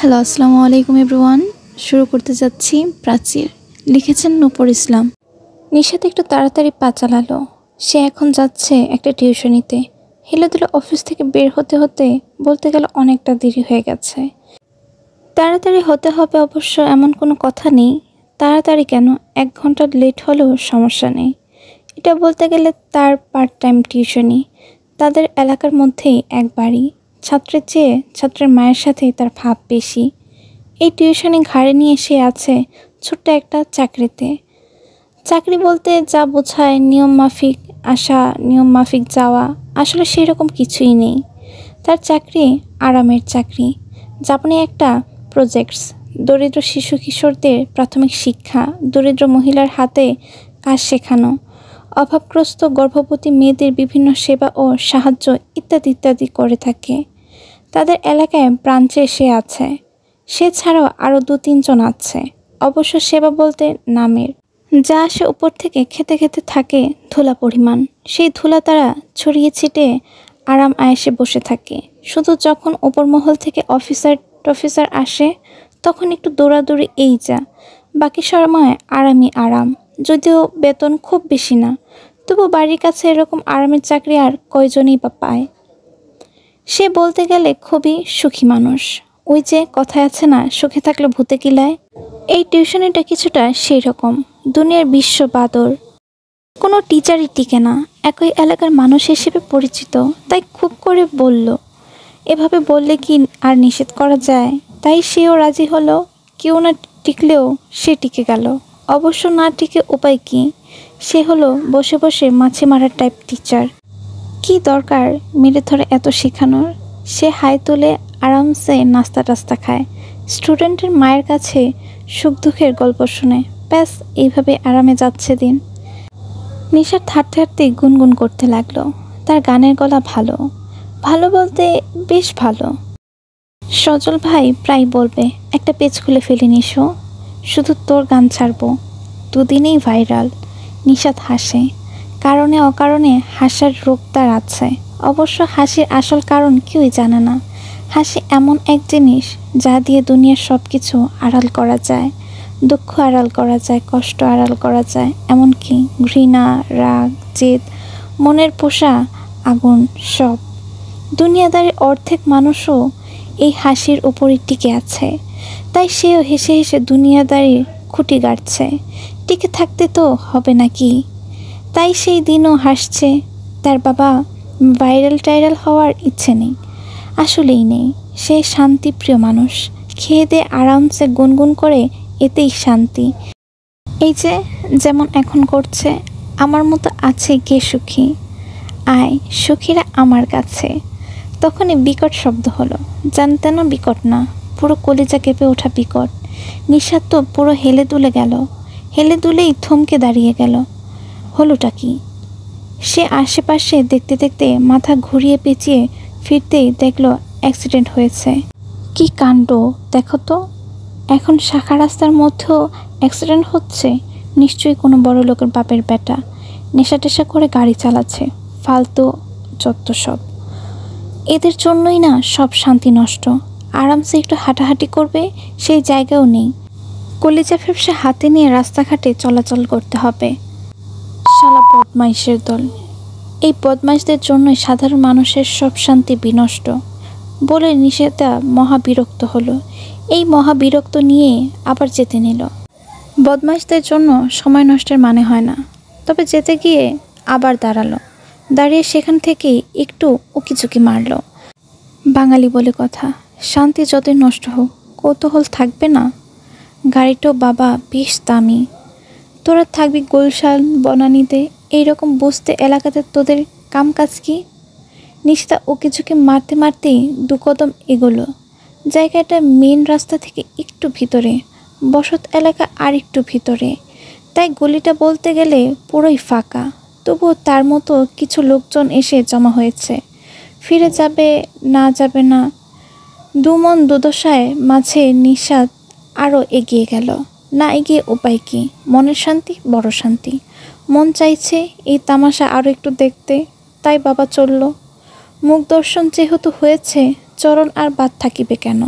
Hello, আসসালামু আলাইকুম everyone. শুরু করতে যাচ্ছি প্রাচীর। লিখেছেন নূপুর ইসলাম। নিশাত একটু তাড়াতাড়ি পা চালালো। সে এখন যাচ্ছে একটা টিউশনিতে। হেলেদুলে অফিস থেকে বের হতে হতে বলতে গেলে অনেকটা দেরি হয়ে গেছে। তাড়াতাড়ি হতে হবে অবশ্য এমন কোনো কথা নেই। তাড়াতাড়ি কেন, 1 ঘন্টা লেট হলেও সমস্যা নেই। এটা বলতে গেলে তার পার্ট টাইম টিউশনি। তাদের এলাকার মধ্যেই এক বাড়ি। ছাত্রের চেয়ে ছাত্রের মায়ের সাথেই তার ভাব বেশি। এই টিউশনি ঘাড়ে নিয়ে সে আছে ছোট্ট একটা চাকরিতে। চাকরি বলতে যা বোঝায় নিয়ম মাফিক আসা, নিয়ম মাফিক যাওয়া, আসলে সেরকম কিছুই নেই। তার চাকরি আরামের চাকরি। জাপানি একটা প্রজেক্টস, দরিদ্র শিশু কিশোরদের প্রাথমিক শিক্ষা, দরিদ্র মহিলার হাতে কাজ শেখানো, অভাবগ্রস্ত গর্ভবতী মেয়েদের বিভিন্ন সেবা ও সাহায্য ইত্যাদি ইত্যাদি করে থাকে। তাদের এলাকায় ব্রাঞ্চে সে আছে। সে ছাড়াও আরও 2-3 জন আছে, অবশ্য সেবা বলতে নামের। যা আসে উপর থেকে খেতে খেতে থাকে ধুলা পরিমাণ। সেই ধুলা তারা ছড়িয়ে ছিটিয়ে আরাম আয়েসে বসে থাকে। শুধু যখন ওপর মহল থেকে অফিসার আসে তখন একটু দৌড়াদৌড়ি, এই যা। বাকি সময় আরামই আরাম। যদিও বেতন খুব বেশি না, তবু বাড়ির কাছে এরকম আরামের চাকরি আর কয়জনই বা পায়। সে বলতে গেলে খুবই সুখী মানুষ। ওই যে কথায় আছে না, সুখে থাকলে ভূতে কিলায়। এই টিউশনিটা কিছুটা সেই রকম। দুনিয়ার বিশ্ব বাদর, কোনো টিচারই টিকে না। একই এলাকার মানুষ হিসেবে পরিচিত, তাই খুব করে বলল। এভাবে বললে কি আর নিষেধ করা যায়? তাই সেও রাজি হলো। কেউ না টিকলেও সে টিকে গেল। অবশ্য না টিকে উপায় কি? সে হলো বসে বসে মাছি মারার টাইপ টিচার। কি দরকার মেরে ধরে এত শেখানোর? সে হাই তুলে আরামসে নাস্তা টাস্তা খায়, স্টুডেন্টের মায়ের কাছে সুখ দুঃখের গল্প শুনে। ব্যাস, এইভাবে আরামে যাচ্ছে দিন। নিশার থাকতে থাকতে গুনগুন করতে লাগলো। তার গানের গলা ভালো, ভালো বলতে বেশ ভালো। সজল ভাই প্রায় বলবে, একটা পেজ খুলে ফেলি নিশো, শুধু তোর গান ছাড়বো, 2 দিনেই ভাইরাল। নিশাত হাসে। কারণে অকারণে হাসার রোগ তার আছে। অবশ্য হাসির আসল কারণ কেউই জানে না। হাসি এমন এক জিনিস যা দিয়ে দুনিয়ার সব কিছু আড়াল করা যায়। দুঃখ আড়াল করা যায়, কষ্ট আড়াল করা যায়, এমনকি ঘৃণা, রাগ, জেদ, মনের পোষা আগুন, সব। দুনিয়াদারের অর্ধেক মানুষও এই হাসির উপরই টিকে আছে। তাই সেও হেসে হেসে দুনিয়াদারির খুঁটি গাড়ছে। টিকে থাকতে তো হবে নাকি? তাই সেই দিনও হাসছে। তার বাবা ভাইরাল হওয়ার ইচ্ছে নেই, আসলেই নেই। সে শান্তিপ্রিয় মানুষ। খেয়ে দিয়ে আরামসে গুনগুন করে, এতেই শান্তি। এই যে যেমন এখন করছে। আমার মতো আছে কে সুখী? আয় সুখীরা আমার কাছে। তখনই বিকট শব্দ হলো। জানতেন বিকট না, পুরো কলিজা কেঁপে ওঠা বিকট। নিশাত তো পুরো হেলে দুলে গেল। হেলে দুলেই থমকে দাঁড়িয়ে গেল। হলোটা কি? সে আশেপাশে দেখতে দেখতে মাথা ঘুরিয়ে পেঁচিয়ে ফিরতেই দেখলো অ্যাক্সিডেন্ট হয়েছে। কি কাণ্ড দেখো তো! এখন শাখা রাস্তার মধ্যেও অ্যাক্সিডেন্ট হচ্ছে। নিশ্চয়ই কোনো বড় লোকের বাপের বেটা নেশা টেশা করে গাড়ি চালাচ্ছে। ফালতু যত সব। এদের জন্যই না সব শান্তি নষ্ট। আরামসে একটু হাঁটাহাঁটি করবে সেই জায়গাও নেই। কলিজা ফেপসে হাতে নিয়ে রাস্তাঘাটে চলাচল করতে হবে। শালা বদমাইশের দল। এই বদমাইশদের জন্যই সাধারণ মানুষের সব শান্তি বিনষ্ট। বলে নিষেধা মহা বিরক্ত হলো। এই মহা বিরক্ত নিয়ে আবার যেতে নিল। বদমাইশদের জন্য সময় নষ্টের মানে হয় না। তবে যেতে গিয়ে আবার দাঁড়িয়ে সেখান থেকেই একটু উকিঝুঁকি মারল। বাঙালি বলে কথা, শান্তি যতই নষ্ট হোক কৌতূহল থাকবে না। গাড়িটাও বাবা বেশ দামি। তোরা থাকবি গুলশান বনানীতে, এইরকম বসতে এলাকাতে তোদের কাম কাজ কি? নিশিতা উকিঝুঁকি মারতে মারতেই 2 কদম এগোলো। জায়গাটা মেন রাস্তা থেকে একটু ভিতরে, বসত এলাকা আর একটু ভিতরে। তাই গলিটা বলতে গেলে পুরোই ফাঁকা। তবুও তার মতো কিছু লোকজন এসে জমা হয়েছে। ফিরে যাবে না যাবে না, দুমন দুদশায় মাঝে নিশাত আরও এগিয়ে গেল। না এগিয়ে উপায় কি? মনের শান্তি বড় শান্তি। মন চাইছে এই তামাশা আরও একটু দেখতে, তাই বাবা চলল। মুখ দর্শন যেহেতু হয়েছে, চরণ আর বাদ থাকিবে কেন?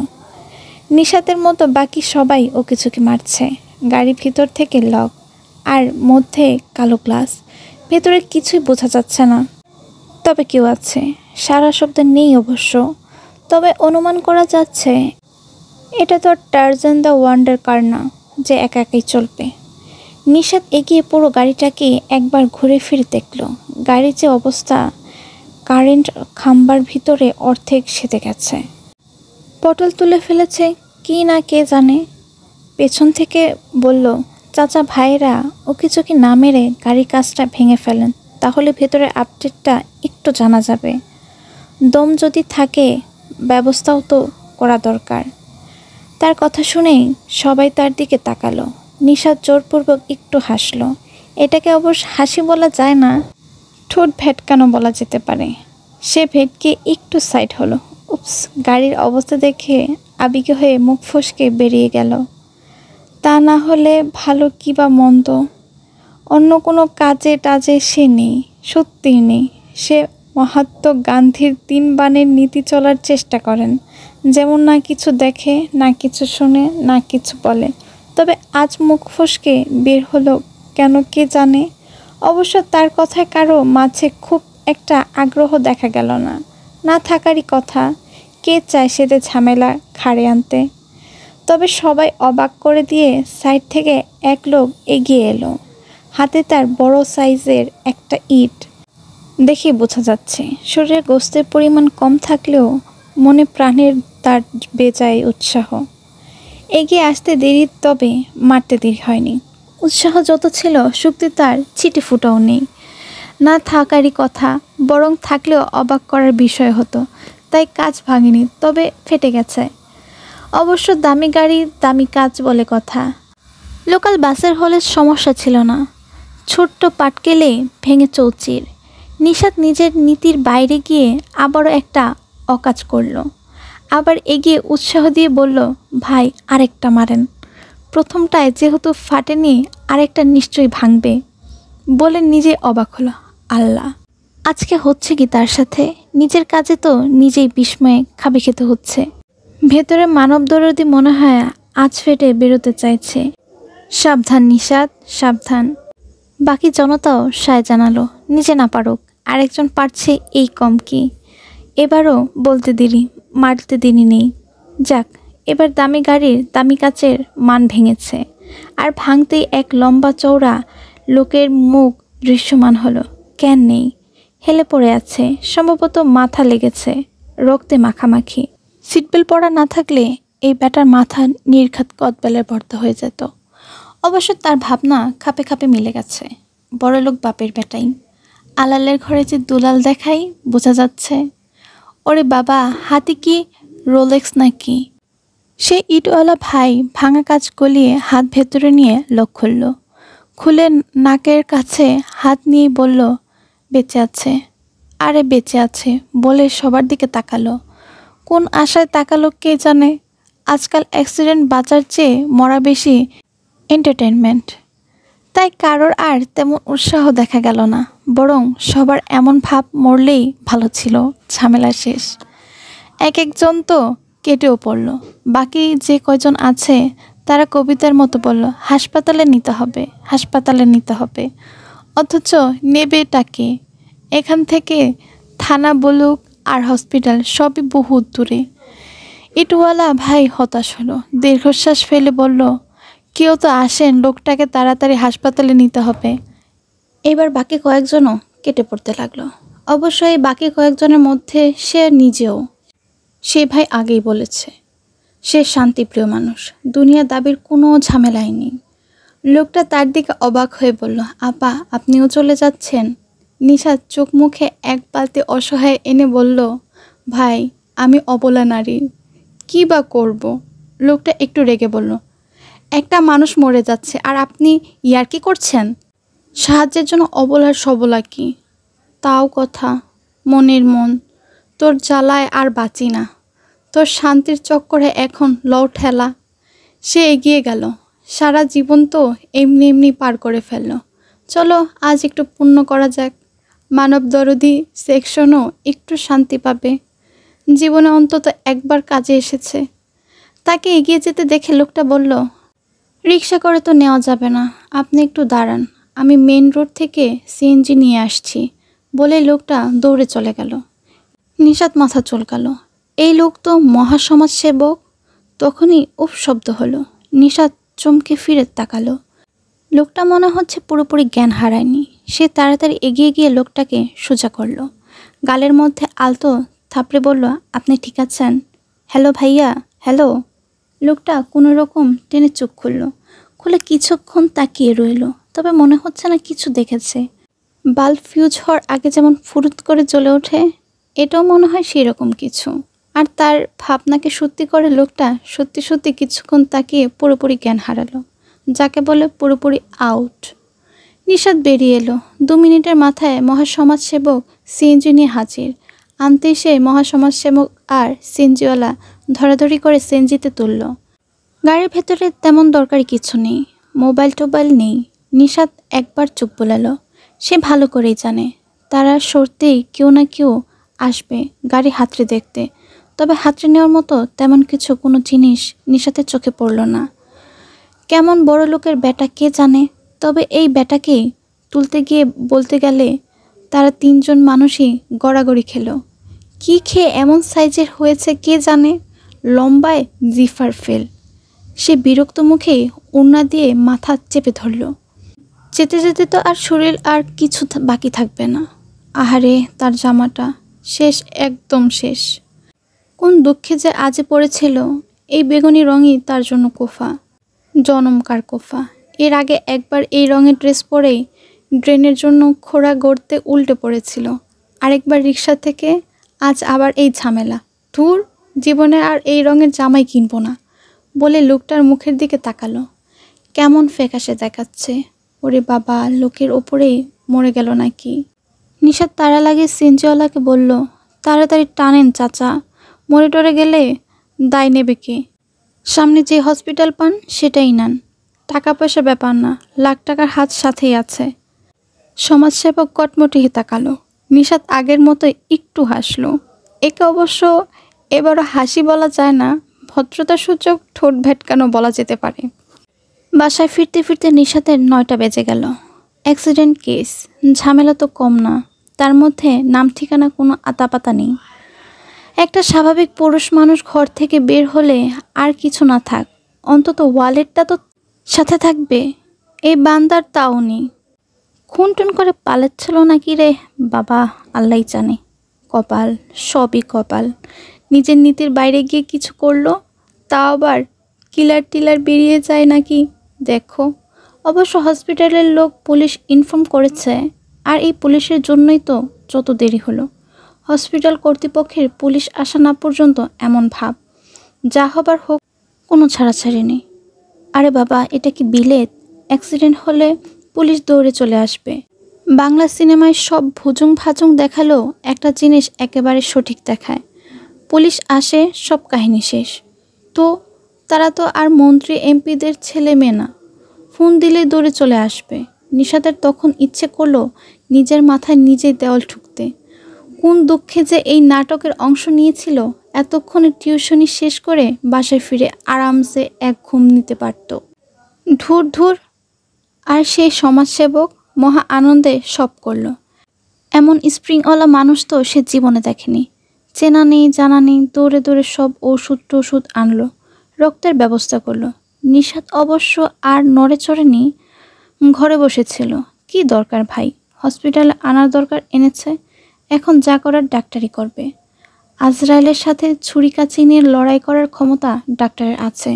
নিশাতের মতো বাকি সবাই ওকে চোখে মারছে। গাড়ির ভিতর থেকে লক, আর মধ্যে কালো গ্লাস, ভেতরে কিছুই বোঝা যাচ্ছে না। তবে কেউ আছে, সারা শব্দ নেই অবশ্য, তবে অনুমান করা যাচ্ছে এটা তো টার্জান দ্য ওয়ান্ডার কার না যে একা একাই চলবে। নিশাত এগিয়ে পুরো গাড়িটাকে একবার ঘুরে ফিরে দেখল। গাড়ির যে অবস্থা, কারেন্ট খাম্বার ভিতরে অর্ধেক সেঁতে গেছে, পটল তুলে ফেলেছে কি না কে জানে। পেছন থেকে বলল, চাচা ভাইরা ও কিছু কি না মেরে গাড়ির কাজটা ভেঙে ফেলেন, তাহলে ভেতরের আপডেটটা একটু জানা যাবে। দম যদি থাকে ব্যবস্থাও তো করা দরকার। তার কথা শুনেই সবাই তার দিকে তাকালো। নিশাত জোরপূর্বক একটু হাসলো। এটাকে অবশ্য হাসি বলা যায় না, ঠোঁট ভেটকানো বলা যেতে পারে। সে ভেটকে একটু সাইড হলো। উপস, গাড়ির অবস্থা দেখে আবেগী হয়ে মুখ ফসকে বেরিয়ে গেল। তা না হলে ভালো কি বা মন্দ, অন্য কোনো কাজে টাজে সে নেই, সত্যিই নেই। সে মহাত্মা গান্ধীর 3 বাণের নীতি চলার চেষ্টা করেন, যেমন না কিছু দেখে, না কিছু শোনে, না কিছু বলে। তবে আজ মুখ ফসকে বের হলো কেন কে জানে। অবশ্য তার কথায় কারো মাঝে খুব একটা আগ্রহ দেখা গেল না, না থাকারই কথা। কে চায় সেদের ঝামেলা ঘাড়ে আনতে। তবে সবাই অবাক করে দিয়ে সাইড থেকে এক লোক এগিয়ে এলো। হাতে তার বড় সাইজের একটা ইট, দেখে বোঝা যাচ্ছে শরীরে গোস্তের পরিমাণ কম থাকলেও মনে প্রাণের তার বেজায় উৎসাহ। এগিয়ে আসতে দেরি, তবে মারতে দেরি হয়নি। উৎসাহ যত ছিল, শক্তি তার ছিটে ফুটাও নেই। না থাকারই কথা, বরং থাকলেও অবাক করার বিষয় হতো। তাই কাজ ভাঙেনি, তবে ফেটে গেছে। অবশ্য দামি গাড়ি দামি কাজ বলে কথা। লোকাল বাসের হলে সমস্যা ছিল না, ছোট্ট পাটকেলে ভেঙে চৌচির। নিশাত নিজের নীতির বাইরে গিয়ে আবারও একটা অকাজ করল। আবার এগিয়ে উৎসাহ দিয়ে বলল, ভাই আরেকটা মারেন। প্রথমটায় যেহেতু ফাটেনি, আরেকটা নিশ্চয়ই ভাঙবে। বলে নিজে অবাক হলো, আল্লাহ, আজকে হচ্ছে কি তার সাথে? নিজের কাজে তো নিজেই বিস্ময়ে খাবে খেতে হচ্ছে। ভেতরে মানব দরদি মনে হয় আজ ফেটে বেরোতে চাইছে। সাবধান নিশাত, সাবধান। বাকি জনতাও সায় জানালো, নিজে না পারুক, আরেকজন পারছে এই কম কি। এবারও বলতে দেরি, মারতে দেরি নেই। যাক, এবার দামি গাড়ির দামি কাচের মান ভেঙেছে, আর ভাঙতেই এক লম্বা চওড়া লোকের মুখ দৃশ্যমান হলো। জ্ঞান নেই, হেলে পড়ে আছে, সম্ভবত মাথা লেগেছে, রক্তে মাখামাখি। সিটবেল্ট পরা না থাকলে এই ব্যাটার মাথা নির্ঘাত কদবেলের ভর্তা হয়ে যেত। অবশ্য তার ভাবনা খাপে খাপে মিলে গেছে। বড়লোক বাপের বেটাই, আলালের ঘরে যে দুলাল দেখাই বোঝা যাচ্ছে। ওরে বাবা, হাতে কি রোলেক্স নাকি? সে ইটওয়ালা ভাই ভাঙা কাজ গলিয়ে হাত ভেতরে নিয়ে লক খুলল। খুলে নাকের কাছে হাত নিয়ে বলল, বেঁচে আছে। আরে বেঁচে আছে বলে সবার দিকে তাকালো। কোন আশায় তাকালো কে জানে। আজকাল অ্যাক্সিডেন্ট বাঁচার চেয়ে মরা বেশি এন্টারটেনমেন্ট। তাই কারোর আর তেমন উৎসাহ দেখা গেল না, বরং সবার এমন ভাব মরলেই ভালো ছিল, ঝামেলা শেষ। এক একজন তো কেটেও পড়ল। বাকি যে কয়জন আছে তারা কবিতার মতো বলল, হাসপাতালে নিতে হবে, হাসপাতালে নিতে হবে। অথচ নেবেটাকে? এখান থেকে থানা বলুক আর হসপিটাল সবই বহু দূরে। ইটওয়ালা ভাই হতাশ হলো, দীর্ঘশ্বাস ফেলে বলল, কেউ তো আসেন, লোকটাকে তাড়াতাড়ি হাসপাতালে নিতে হবে। এবার বাকি কয়েকজনও কেটে পড়তে লাগলো। অবশ্যই বাকি কয়েকজনের মধ্যে সে নিজেও। সে ভাই আগেই বলেছে, সে শান্তিপ্রিয় মানুষ, দুনিয়া দাবির কোনো ঝামেলাই নেই। লোকটা তার দিকে অবাক হয়ে বলল, আপা আপনিও চলে যাচ্ছেন? নিশাত চোখ মুখে এক বালতি অসহায় এনে বলল, ভাই আমি অবলা নারী, কী বা করব? লোকটা একটু রেগে বলল, একটা মানুষ মরে যাচ্ছে আর আপনি ইয়ার্কি করছেন? সাহায্যের জন্য অবলার সবলা কি? তাও কথা, মনের মন। তোর জ্বালায় আর বাঁচি না, তোর শান্তির চক্করে এখন লও ঠেলা। সে এগিয়ে গেল। সারা জীবন তো এমনি এমনি পার করে ফেলল। চলো আজ একটু পুণ্য করা যাক, মানব দরদি সেকশনও একটু শান্তি পাবে। জীবনে অন্তত একবার কাজে এসেছে। তাকে এগিয়ে যেতে দেখে লোকটা বলল, রিক্সা করে তো নেওয়া যাবে না, আপনি একটু দাঁড়ান, আমি মেন রোড থেকে সিএনজি নিয়ে আসছি। বলে লোকটা দৌড়ে চলে গেল। নিশাত মাথা চুলকালো, এই লোক তো মহাসমাজসেবক। তখনই উফ শব্দ হলো। নিশাত চমকে ফিরে তাকালো। লোকটা মনে হচ্ছে পুরোপুরি জ্ঞান হারায়নি। সে তাড়াতাড়ি এগিয়ে গিয়ে লোকটাকে সোজা করলো। গালের মধ্যে আলতো থাপড়ে বলল, আপনি ঠিক আছেন? হ্যালো ভাইয়া, হ্যালো। লোকটা কোনো রকম টেনে চোখ খুলে কিছুক্ষণ তাকিয়ে রইল, তবে মনে হচ্ছে না কিছু দেখেছে। বাল্ব ফিউজ হওয়ার আগে যেমন ফুরুত করে জ্বলে ওঠে, এটাও মনে হয় সেই রকম কিছু। আর তার ভাবনাকে সত্যি করে লোকটা সত্যি সত্যি কিছুক্ষণ তাকিয়ে পুরোপুরি জ্ঞান হারালো, যাকে বলে পুরোপুরি আউট। নিশাত বেরিয়ে এলো। 2 মিনিটের মাথায় মহাসমাজসেবক সিএনজি নিয়ে হাজির। আনতেই সে মহাসমাজসেবক আর সিএনজিওয়ালা ধরাধরি করে সিএনজিতে তুলল। গাড়ির ভেতরে তেমন দরকারি কিছু নেই, মোবাইল টোবাইল নেই। নিশাত একবার চোখ বোলালো। সে ভালো করেই জানে তারা সরতেই কেউ না কেউ আসবে গাড়ি হাতড়ে দেখতে। তবে হাতড়ে নেওয়ার মতো তেমন কিছু কোনো জিনিস নিশাতের চোখে পড়ল না। কেমন বড় লোকের বেটা কে জানে। তবে এই বেটাকেই তুলতে গিয়ে বলতে গেলে তারা 3 জন মানুষই গড়াগড়ি খেলো। কি খেয়ে এমন সাইজের হয়েছে কে জানে, লম্বায় জিফার ফেল। সে বিরক্ত মুখে ওড়না দিয়ে মাথা চেপে ধরল। যেতে যেতে তো আর শরীর আর কিছু বাকি থাকবে না। আহারে, তার জামাটা শেষ, একদম শেষ। কোন দুঃখে যে আজে পড়েছিল। এই বেগুনি রঙই তার জন্য কোফা, জনমকার কোফা। এর আগে একবার এই রঙের ড্রেস পরেই ড্রেনের জন্য খোঁড়া গড়তে উল্টে পড়েছিল। আরেকবার রিক্সা থেকে, আজ আবার এই ঝামেলা। ধুর, জীবনে আর এই রঙের জামাই কিনবো না বলে লোকটার মুখের দিকে তাকালো। কেমন ফ্যাকাশে দেখাচ্ছে। ওরে বাবা, লোকের ওপরেই মরে গেল নাকি। নিশাত তাড়া লাগিয়ে সিএনজিওয়ালাকে বলল, তাড়াতাড়ি টানেন চাচা, মরে টরে গেলে দায় নেবে কে? সামনে যে হসপিটাল পান সেটাই নেন, টাকা পয়সা ব্যাপার না, লাখ টাকার হাত সাথেই আছে। সমাজসেবক কটমটি তাকালো। নিশাত আগের মতো একটু হাসলো। একে অবশ্য এবারও হাসি বলা যায় না, ভদ্রতা সূচক ঠোঁট ভেটকানো বলা যেতে পারে। বাসায় ফিরতে ফিরতে নিশাতের 9টা বেজে গেল। অ্যাক্সিডেন্ট কেস, ঝামেলা তো কম না, তার মধ্যে নাম ঠিকানা কোনো আতাপাতা নেই। একটা স্বাভাবিক পুরুষ মানুষ ঘর থেকে বের হলে আর কিছু না থাক, অন্তত ওয়ালেটটা তো সাথে থাকবে। এই বান্দার তাও নেই। খুন টুন করে পালাচ্ছিল নাকি রে বাবা, আল্লাহই জানে। কপাল, সবই কপাল। নিজের নীতির বাইরে গিয়ে কিছু করলো, তাও আবার কিলার টিলার বেরিয়ে যায় নাকি দেখো। অবশ্য হসপিটালের লোক পুলিশ ইনফর্ম করেছে, আর এই পুলিশের জন্যই তো যত দেরি হলো। হসপিটাল কর্তৃপক্ষের পুলিশ আসা না পর্যন্ত এমন ভাব, যা হবার হোক, কোনো ছাড়াছাড়ি নেই। আরে বাবা, এটা কি বিলেত? অ্যাক্সিডেন্ট হলে পুলিশ দৌড়ে চলে আসবে। বাংলা সিনেমায় সব ভুজুং ভাজুং দেখালেও একটা জিনিস একেবারে সঠিক দেখায়, পুলিশ আসে, সব কাহিনী শেষ। তো তারা তো আর মন্ত্রী এমপিদের ছেলে মেয়ে না, ফোন দিলেই দৌড়ে চলে আসবে। নিশাতের তখন ইচ্ছে করলো নিজের মাথায় নিজেই দেওয়াল ঠুকতে। কোন দুঃখে যে এই নাটকের অংশ নিয়েছিল, এতক্ষণে টিউশনি শেষ করে বাসায় ফিরে আরামসে এক ঘুম নিতে পারত। ধুর ধুর। আর সেই সমাজসেবক মহা আনন্দে সব করল। এমন স্প্রিংওয়ালা মানুষ তো সে জীবনে দেখেনি। চেনা নেই জানা নেই, দৌড়ে দৌড়ে সব ওষুধ টষুধ আনলো, রক্তের ব্যবস্থা করলো। নিশাত অবশ্য আর নড়ে চড়েনি, ঘরে বসেছিল। কি দরকার ভাই, হসপিটালে আনার দরকার এনেছে, এখন যা করার ডাক্তারই করবে। আজরাইলের সাথে ছুরি কাছি নিয়ে লড়াই করার ক্ষমতা ডাক্তারের আছে,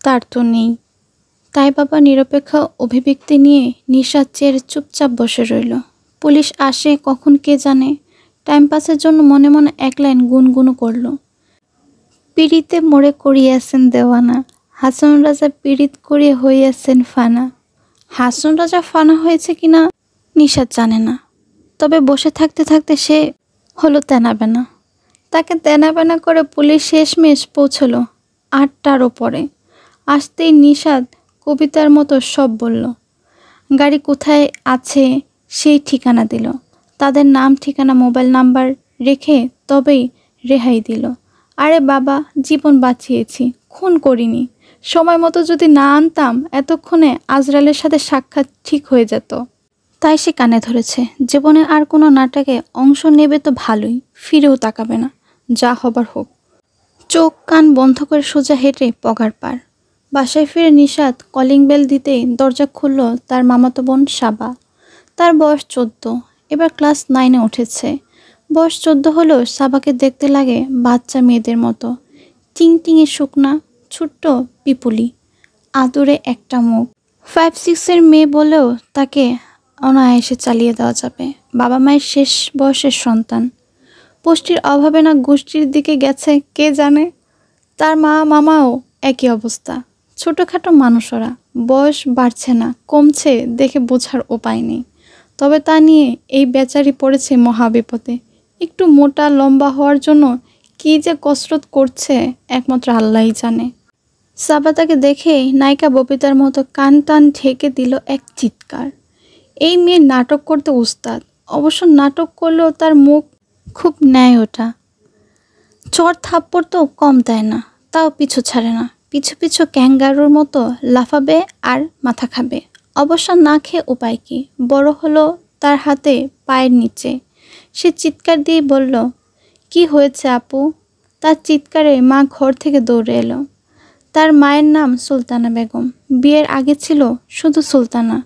তার তো নেই। তাই বাবা নিরপেক্ষ অভিব্যক্তি নিয়ে নিশাত চেয়ে চুপচাপ বসে রইল। পুলিশ আসে কখন কে জানে। টাইম পাসের জন্য মনে মনে এক লাইন গুনগুনো করল, পিড়িতে মোড়ে করিয়াছেন দেওয়ানা, হাসন রাজা পীড়িত করিয়া হইয়াছেন ফানা। হাসন রাজা ফানা হয়েছে কিনা নিশাত জানে না, তবে বসে থাকতে থাকতে সে হলো তেনাবেনা। তাকে তেনাবেনা করে পুলিশ শেষমেশ পৌঁছলো 8টার ওপরে। আসতেই নিশাত কবিতার মতো সব বলল। গাড়ি কোথায় আছে সেই ঠিকানা দিল, তাদের নাম ঠিকানা মোবাইল নাম্বার রেখে তবেই রেহাই দিল। আরে বাবা, জীবন বাঁচিয়েছি, খুন করিনি। সময় মতো যদি না আনতাম এতক্ষণে আজরালের সাথে সাক্ষাৎ ঠিক হয়ে যেত। তাই সে কানে ধরেছে, জীবনে আর কোনো নাটকে অংশ নেবে তো ভালোই, ফিরেও তাকাবে না, যা হবার হোক। চোখ কান বন্ধ করে সোজা হেঁটে পগার পার। বাসায় ফিরে নিশাত কলিং বেল দিতেই দরজা খুলল তার মামাতো বোন সাবা। তার বয়স 14, এবার ক্লাস 9-এ উঠেছে। বয়স 14 হলেও সাবাকে দেখতে লাগে বাচ্চা মেয়েদের মতো। টিংটিঙে শুকনা, ছোট্ট পিপুলি, আদুরে একটা মুখ। 5-6-এর মেয়ে বলেও তাকে অনায়াসে চালিয়ে দেওয়া যাবে। বাবা মায়ের শেষ বয়সের সন্তান। পুষ্টির অভাবে না গোষ্ঠীর দিকে গেছে কে জানে। তার মা মামাও একই অবস্থা। ছোটোখাটো মানুষ ওরা, বয়স বাড়ছে না কমছে দেখে বোঝার উপায় নেই। তবে তা নিয়ে এই বেচারি পড়েছে মহাবিপদে। একটু মোটা লম্বা হওয়ার জন্য কী যে কসরত করছে একমাত্র আল্লাহই জানে। সাবা তাকে দেখে নায়িকা ববিতার মতো কান টান ঢেকে দিল এক চিৎকার। এই মেয়ে নাটক করতে উস্তাদ, অবশ্য নাটক করলেও তার মুখ খুব ন্যায় ওটা। চর থাপ্পড় তো কম দেয় না, তাও পিছু ছাড়ে না। পিছু পিছু ক্যাঙ্গারুর মতো লাফাবে আর মাথা খাবে। অবশ্য না খেয়ে উপায় কি, বড় হলো তার হাতে পায়ের নিচে। সে চিৎকার দিয়ে বলল, কি হয়েছে আপু? তার চিৎকারে মা ঘর থেকে দৌড়ে এলো। তার মায়ের নাম সুলতানা বেগম। বিয়ের আগে ছিল শুধু সুলতানা,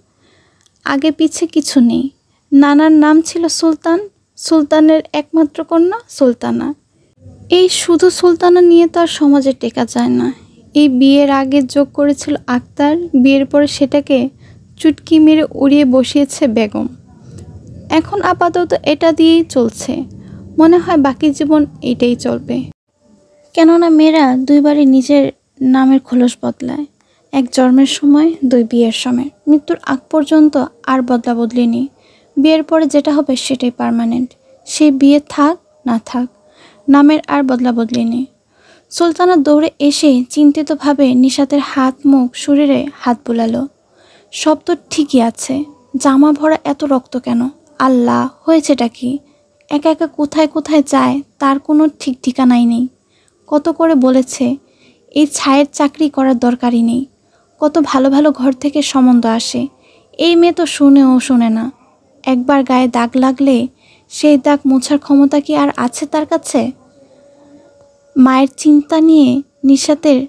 আগে পিছে কিছু নেই। নানার নাম ছিল সুলতান, সুলতানের একমাত্র কন্যা সুলতানা। এই শুধু সুলতানা নিয়ে তো আর সমাজে টেকা যায় না। এই বিয়ের আগে যোগ করেছিল আক্তার, বিয়ের পরে সেটাকে চুটকি মেরে উড়িয়ে বসিয়েছে বেগম। এখন আপাতত এটা দিয়েই চলছে, মনে হয় বাকি জীবন এটাই চলবে। কেননা মেয়েরা দুইবারই নিজের নামের খোলস বদলায়, এক জন্মের সময়, দুই বিয়ের সময়। মৃত্যুর আগ পর্যন্ত আর বদলা বদলি নেই। বিয়ের পরে যেটা হবে সেটাই পার্মানেন্ট। সে বিয়ে থাক না থাক, নামের আর বদলা বদলি নেই। সুলতানা দৌড়ে এসে চিন্তিতভাবে নিশাতের হাত মুখ শরীরে হাত বুলালো। সব তো ঠিকই আছে, জামা ভরা এত রক্ত কেন? আল্লাহ, হয়েছেটা কি? একা একা কোথায় কোথায় যায় তার কোনো ঠিক ঠিকানাই নেই। কত করে বলেছে এই ছায়ের চাকরি করার দরকারই নেই। কত ভালো ভালো ঘর থেকে সম্বন্ধ আসে, এই মেয়ে তো শুনেও শোনে না। একবার গায়ে দাগ লাগলে সেই দাগ মোছার ক্ষমতা কি আর আছে তার কাছে? মায়ের চিন্তা নিয়ে নিশাতের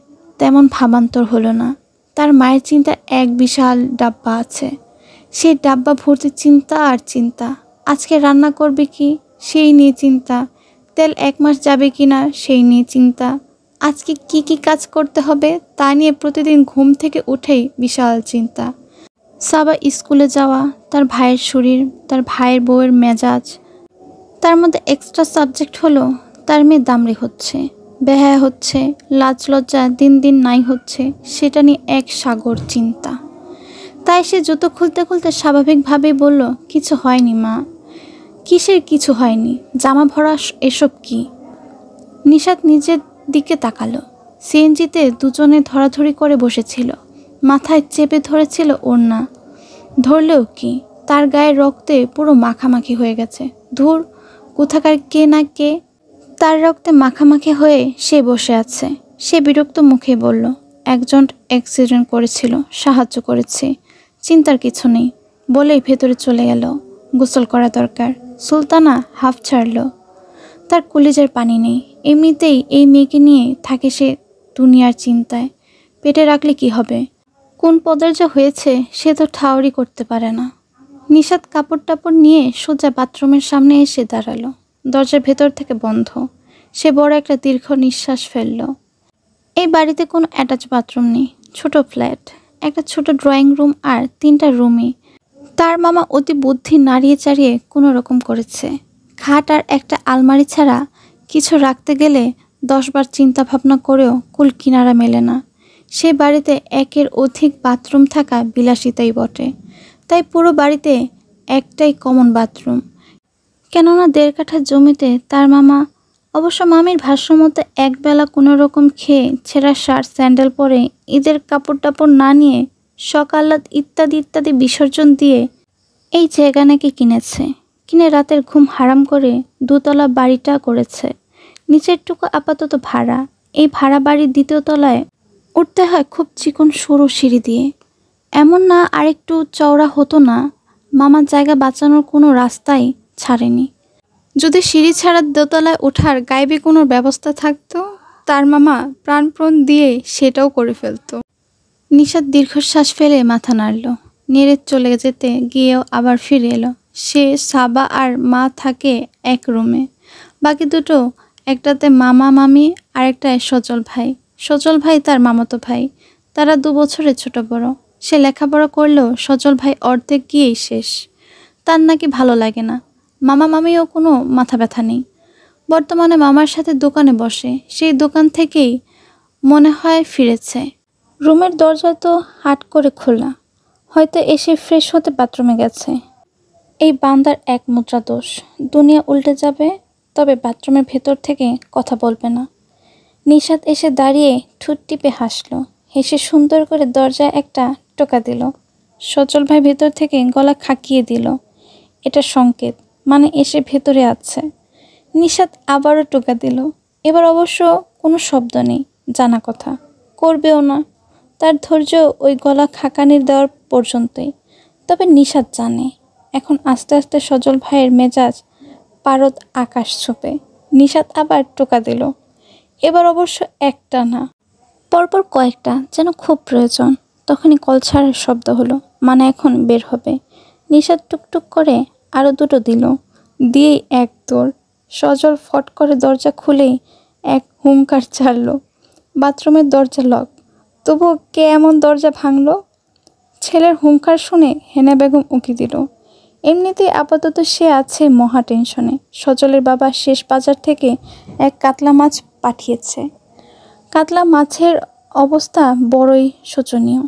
তেমন ভাবান্তর হলো না। তার মায়ের চিন্তা এক বিশাল ডাব্বা আছে, সেই ডাব্বা ভর্তি চিন্তা আর চিন্তা। আজকে রান্না করবে কি সেই নিয়ে চিন্তা, তেল 1 মাস যাবে কিনা সেই নিয়ে চিন্তা, আজকে কি কি কাজ করতে হবে তা নিয়ে প্রতিদিন ঘুম থেকে উঠেই বিশাল চিন্তা। সাবা স্কুলে যাওয়া, তার ভাইয়ের শরীর, তার ভাইয়ের বউয়ের মেজাজ, তার মধ্যে এক্সট্রা সাবজেক্ট হলো তার মেয়ে দামড়ি হচ্ছে, বেহায়া হচ্ছে, লাজ লজ্জা দিন দিন নাই হচ্ছে, সেটা নিয়ে এক সাগর চিন্তা। তাই সে জুতো খুলতে খুলতে স্বাভাবিকভাবেই বলল, কিছু হয়নি মা। কিসের কিছু হয়নি? জামা ভরা এসব কি? নিশাত নিজের দিকে তাকালো। সিএনজিতে দুজনে ধরাধরি করে বসেছিল, মাথায় চেপে ধরেছিল ওড়না। ধরলেও কি, তার গায়ের রক্তে পুরো মাখামাখি হয়ে গেছে। ধুর, কোথাকার কে না কে তার রক্তে মাখামাখি হয়ে সে বসে আছে। সে বিরক্ত মুখে বলল, একজন অ্যাক্সিডেন্ট করেছিল, সাহায্য করেছি, চিন্তার কিছু নেই বলেই ভেতরে চলে গেল। গোসল করা দরকার। সুলতানা হাফ ছাড়ল। তার কলিজার পানি নেই। এমনিতেই এই মেয়েকে নিয়ে থাকে সে দুনিয়ার চিন্তায়। পেটে রাখলে কি হবে? কোন পদের যা হয়েছে সে তো ঠাউরি করতে পারে না। নিশাত কাপড় টাপড় নিয়ে সোজা বাথরুমের সামনে এসে দাঁড়ালো। দরজার ভেতর থেকে বন্ধ। সে বড় একটা দীর্ঘ নিঃশ্বাস ফেলল। এই বাড়িতে কোনো অ্যাটাচ বাথরুম নেই, ছোট ফ্ল্যাট, একটা ছোট ড্রয়িং রুম আর 3টা রুমই তার মামা অতি বুদ্ধি নাড়িয়ে চাড়িয়ে কোনো রকম করেছে। খাট আর একটা আলমারি ছাড়া কিছু রাখতে গেলে 10 বার চিন্তা ভাবনা করেও কুল কিনারা মেলে না। সে বাড়িতে একের অধিক বাথরুম থাকা বিলাসিতাই বটে। তাই পুরো বাড়িতে একটাই কমন বাথরুম। কেননা 1.5 কাঠা জমিতে তার মামা, অবশ্য মামির ভাষ্যমতে একবেলা কোনো রকম খেয়ে ছেঁড়া শার্ট স্যান্ডেল পরে ঈদের কাপড় টাপড় না নিয়ে সকালাত ইত্যাদি ইত্যাদি বিসর্জন দিয়ে এই জায়গা নাকি কিনেছে। কিনে রাতের ঘুম হারাম করে 2তলা বাড়িটা করেছে। নিচেরটুকু আপাতত ভাড়া। এই ভাড়া বাড়ির ২য় তলায় উঠতে হয় খুব চিকন সরু সিঁড়ি দিয়ে। এমন না আরেকটু চওড়া হতো না, মামার জায়গা বাঁচানোর কোনো রাস্তাই ছাড়েনি। যদি সিঁড়ি ছাড়া দোতলায় ওঠার গাইবে কোনো ব্যবস্থা থাকতো, তার মামা প্রাণপণ দিয়ে সেটাও করে ফেলতো। নিশাত দীর্ঘশ্বাস ফেলে মাথা নাড়ল। নেড়ে চলে যেতে গিয়েও আবার ফিরে এলো। সে, সাবা আর মা থাকে এক রুমে, বাকি দুটো, একটাতে মামা মামি আর একটায় সজল ভাই। সজল ভাই তার মামাতো ভাই, তারা ২ বছরের ছোট বড়। সে লেখাপড়া করলেও সজল ভাই অর্ধেক গিয়েই শেষ। তার নাকি ভালো লাগে না। মামা মামিও কোনো মাথা ব্যথা নেই। বর্তমানে মামার সাথে দোকানে বসে, সেই দোকান থেকেই মনে হয় ফিরেছে। রুমের দরজা তো হাট করে খোলা, হয়তো এসে ফ্রেশ হতে বাথরুমে গেছে। এই বান্দার এক মুদ্রা দোষ, দুনিয়া উল্টে যাবে, তবে বাথরুমের ভেতর থেকে কথা বলবে না। নিশাত এসে দাঁড়িয়ে ঠোঁট টিপে হাসল, হেসে সুন্দর করে দরজায় একটা টোকা দিল। সজল ভাই ভেতর থেকে গলা খাকিয়ে দিল, এটা সংকেত, মানে এসে ভেতরে আছে। নিশাত আবারও টোকা দিল। এবার অবশ্য কোনো শব্দ নেই, জানা কথা, করবেও না। তার ধৈর্য ওই গলা খাকানির দেওয়ার পর্যন্তই। তবে নিশাত জানে, এখন আস্তে আস্তে সজল ভাইয়ের মেজাজ পারদ আকাশ ছোপে। নিশাত আবার টোকা দিল, এবার অবশ্য একটা না, পরপর কয়েকটা, যেন খুব প্রয়োজন। তখনই কল ছাড়ার শব্দ হলো, মানে এখন বের হবে। নিশাত টুকটুক করে আরও 2টো দিল, দিয়েই এক দৌড়। সজল ফট করে দরজা খুলেই এক হুঙ্কার ছাড়ল। বাথরুমের দরজা লক, তবুও কে এমন দরজা ভাঙল? ছেলের হুঙ্কার শুনে হেনা বেগম উঁকি দিল। এমনিতেই আপাতত সে আছে মহা টেনশনে। সজলের বাবা শেষ বাজার থেকে এক কাতলা মাছ পাঠিয়েছে। কাতলা মাছের অবস্থা বড়ই শোচনীয়,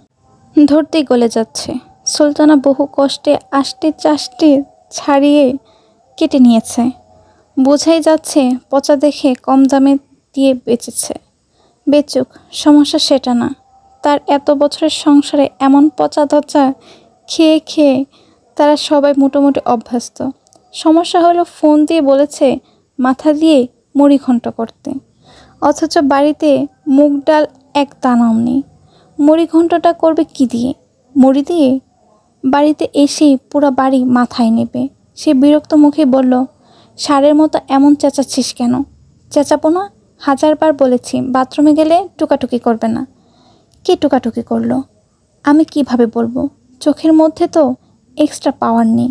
ধরতেই গলে যাচ্ছে। সুলতানা বহু কষ্টে আষ্টে চাষ্টে ছাড়িয়ে কেটে নিয়েছে। বোঝাই যাচ্ছে পচা দেখে কম দামে দিয়ে বেচেছে। বেচুক, সমস্যা সেটা না। তার এত বছরের সংসারে এমন পচা ধচা খেয়ে খেয়ে তারা সবাই মোটামুটি অভ্যস্ত। সমস্যা হলো ফোন দিয়ে বলেছে মাথা দিয়ে মুড়ি ঘন্ট করতে, অথচ বাড়িতে মুগ ডাল এক দানাও নেই। মুড়ি ঘন্টটা করবে কি দিয়ে? মুড়ি দিয়ে? বাড়িতে এসেই পুরো বাড়ি মাথায় নেবে। সে বিরক্ত মুখে বলল, ষাঁড়ের মতো এমন চেঁচাচ্ছিস কেন? চেঁচাবো না? 1000বার বলেছি বাথরুমে গেলে টুকাটুকি করবে না। কে টুকাটুকি করলো? আমি কিভাবে বলবো? চোখের মধ্যে তো এক্সট্রা পাওয়ার নেই।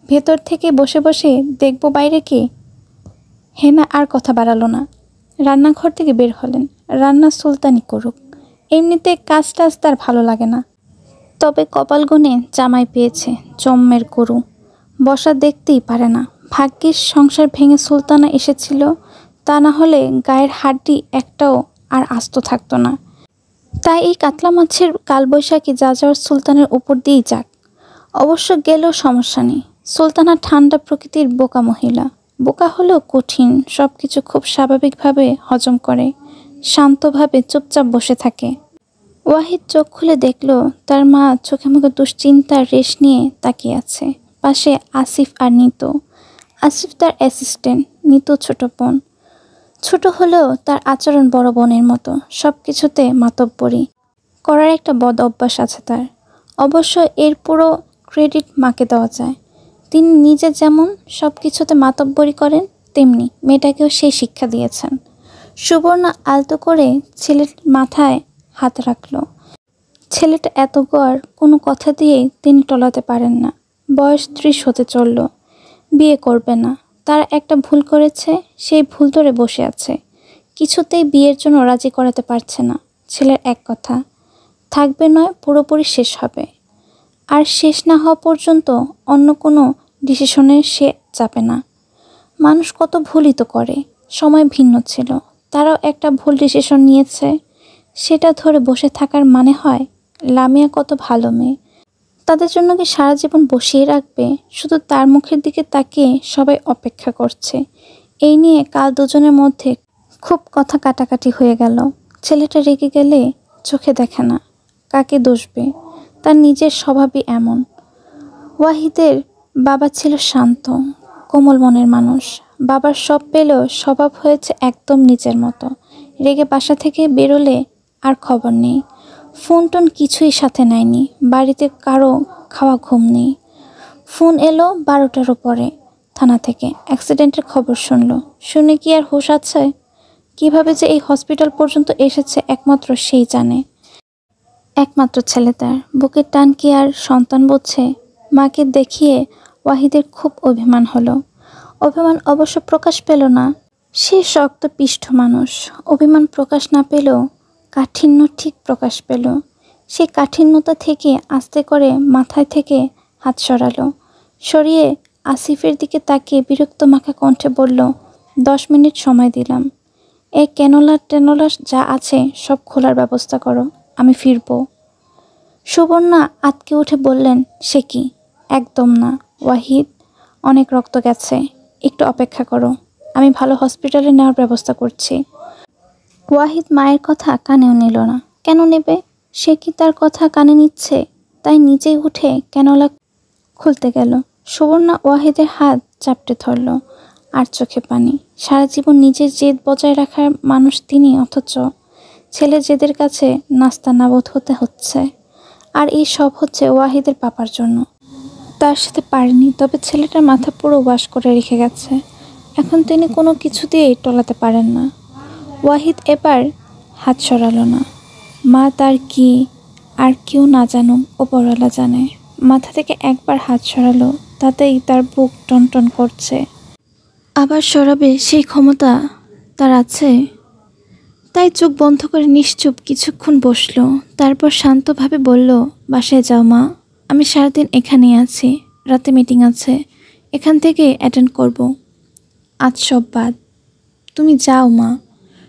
ভেতর থেকে বসে বসে দেখবো বাইরে কে? হেনা আর কথা বাড়ালো না, রান্নাঘর থেকে বের হলেন। রান্না সুলতানি করুক, এমনিতে কাজ টাজ তার ভালো লাগে না। তবে কপাল গুনে জামাই পেয়েছে, জম্মের গরু, বসা দেখতেই পারে না। ভাগ্যিস সংসার ভেঙে সুলতানা এসেছিল, তা না হলে গায়ের হাড্ডি একটাও আর আস্ত থাকতো না। তাই এই কাতলা মাছের কালবৈশাখী যা যাওয়ার সুলতানের উপর দিয়েই যাক। অবশ্য গেলেও সমস্যা নেই, সুলতানা ঠান্ডা প্রকৃতির বোকা মহিলা। বোকা হলেও কঠিন, সব কিছু খুব স্বাভাবিকভাবে হজম করে, শান্তভাবে চুপচাপ বসে থাকে। ওয়াহিদ চোখ খুলে দেখল তার মা চোখে মুখে দুশ্চিন্তার রেশ নিয়ে তাকিয়ে আছে। পাশে আসিফ আর নিতু। আসিফ তার অ্যাসিস্ট্যান্ট, নিতু ছোট বোন। ছোট হলেও তার আচরণ বড় বোনের মতো, সব কিছুতে মাতব্বরি করার একটা বদ অভ্যাস আছে তার। অবশ্য এর পুরো ক্রেডিট মাকে দেওয়া যায়। তিনি নিজে যেমন সব কিছুতে মাতব্বরি করেন, তেমনি মেয়েটাকেও সেই শিক্ষা দিয়েছেন। সুবর্ণা আলতো করে ছেলের মাথায় হাত রাখল। ছেলেটা এত গড়, কোনো কথা দিয়েই তিনি টলাতে পারেন না। বয়স 30 হতে চলল, বিয়ে করবে না। তারা একটা ভুল করেছে, সেই ভুল ধরে বসে আছে। কিছুতেই বিয়ের জন্য রাজি করাতে পারছে না। ছেলের এক কথা, থাকবে নয় পুরোপুরি শেষ হবে। আর শেষ না হওয়া পর্যন্ত অন্য কোনো ডিসিশনে সে যাবে না। মানুষ কত ভুলই তো করে। সময় ভিন্ন ছিল, তারাও একটা ভুল ডিসিশন নিয়েছে, সেটা ধরে বসে থাকার মানে হয়? লামিয়া কত ভালো মেয়ে, তাদের জন্য কি সারা জীবন বসিয়ে রাখবে? শুধু তার মুখের দিকে তাকিয়ে সবাই অপেক্ষা করছে। এই নিয়ে কাল দুজনের মধ্যে খুব কথা কাটাকাটি হয়ে গেল। ছেলেটা রেগে গেলে চোখে দেখে না, কাকে দোষবে? তার নিজের স্বভাবই এমন। ওয়াহিদের বাবা ছিল শান্ত, কোমল মনের মানুষ। বাবার সব পেলেও স্বভাব হয়েছে একদম নিজের মতো। রেগে বাসা থেকে বেরোলে আর খবর নেই। ফোন টোন কিছুই সাথে নেয়নি। বাড়িতে কারো খাওয়া ঘুম নেই। ফোন এলো 12টারও পরে থানা থেকে। অ্যাক্সিডেন্টের খবর শুনলো। শুনে কি আর হুঁশ আছে? কিভাবে যে এই হসপিটাল পর্যন্ত এসেছে একমাত্র সেই জানে। একমাত্র ছেলে তার। বুকের টান কি আর সন্তান বুঝছে? মাকে দেখিয়ে ওয়াহিদের খুব অভিমান হলো। অভিমান অবশ্য প্রকাশ পেল না। সে শক্ত পিষ্ঠ মানুষ। অভিমান প্রকাশ না পেলেও কাঠিন্য ঠিক প্রকাশ পেল। সেই কাঠিন্যতা থেকে আস্তে করে মাথায় থেকে হাত সরালো। সরিয়ে আসিফের দিকে তাকিয়ে বিরক্ত মাখা কণ্ঠে বলল, 10 মিনিট সময় দিলাম। এই ক্যানোলা টেনোলা যা আছে সব খোলার ব্যবস্থা করো, আমি ফিরবো। সুবর্ণা আঁতকে উঠে বললেন, সে কি? একদম না ওয়াহিদ, অনেক রক্ত গেছে, একটু অপেক্ষা করো, আমি ভালো হসপিটালে নেওয়ার ব্যবস্থা করছি। ওয়াহিদ মায়ের কথা কানেও নিল না। কেন নেবে? সে কি তার কথা কানে নিচ্ছে? তাই নিজেই উঠে ক্যানোলা খুলতে গেল। সুবর্ণা ওয়াহিদের হাত চাপটে ধরল, আর চোখে পানি। সারা জীবন নিজের জেদ বজায় রাখার মানুষ তিনি, অথচ ছেলে জেদের কাছে নাস্তা নাবুদ হতে হচ্ছে। আর এই সব হচ্ছে ওয়াহিদের পাপার জন্য। তার সাথে পারেনি, তবে ছেলেটার মাথা পুরো ওয়াশ করে রেখে গেছে। এখন তিনি কোনো কিছু দিয়েই টলাতে পারেন না। ওয়াহিদ এবার হাত সরালো না। মা তার কি আর কেউ না জানুক, ওপরওয়ালা জানে। মাথা থেকে একবার হাত সরালো, তাতেই তার বুক টনটন করছে। আবার সরাবে সেই ক্ষমতা তার আছে? তাই চোখ বন্ধ করে নিশ্চুপ কিছুক্ষণ বসলো। তারপর শান্তভাবে বলল, বাসায় যাও মা, আমি সারাদিন এখানেই আছি, রাতে মিটিং আছে, এখান থেকে অ্যাটেন্ড করব। আজ সব বাদ, তুমি যাও মা।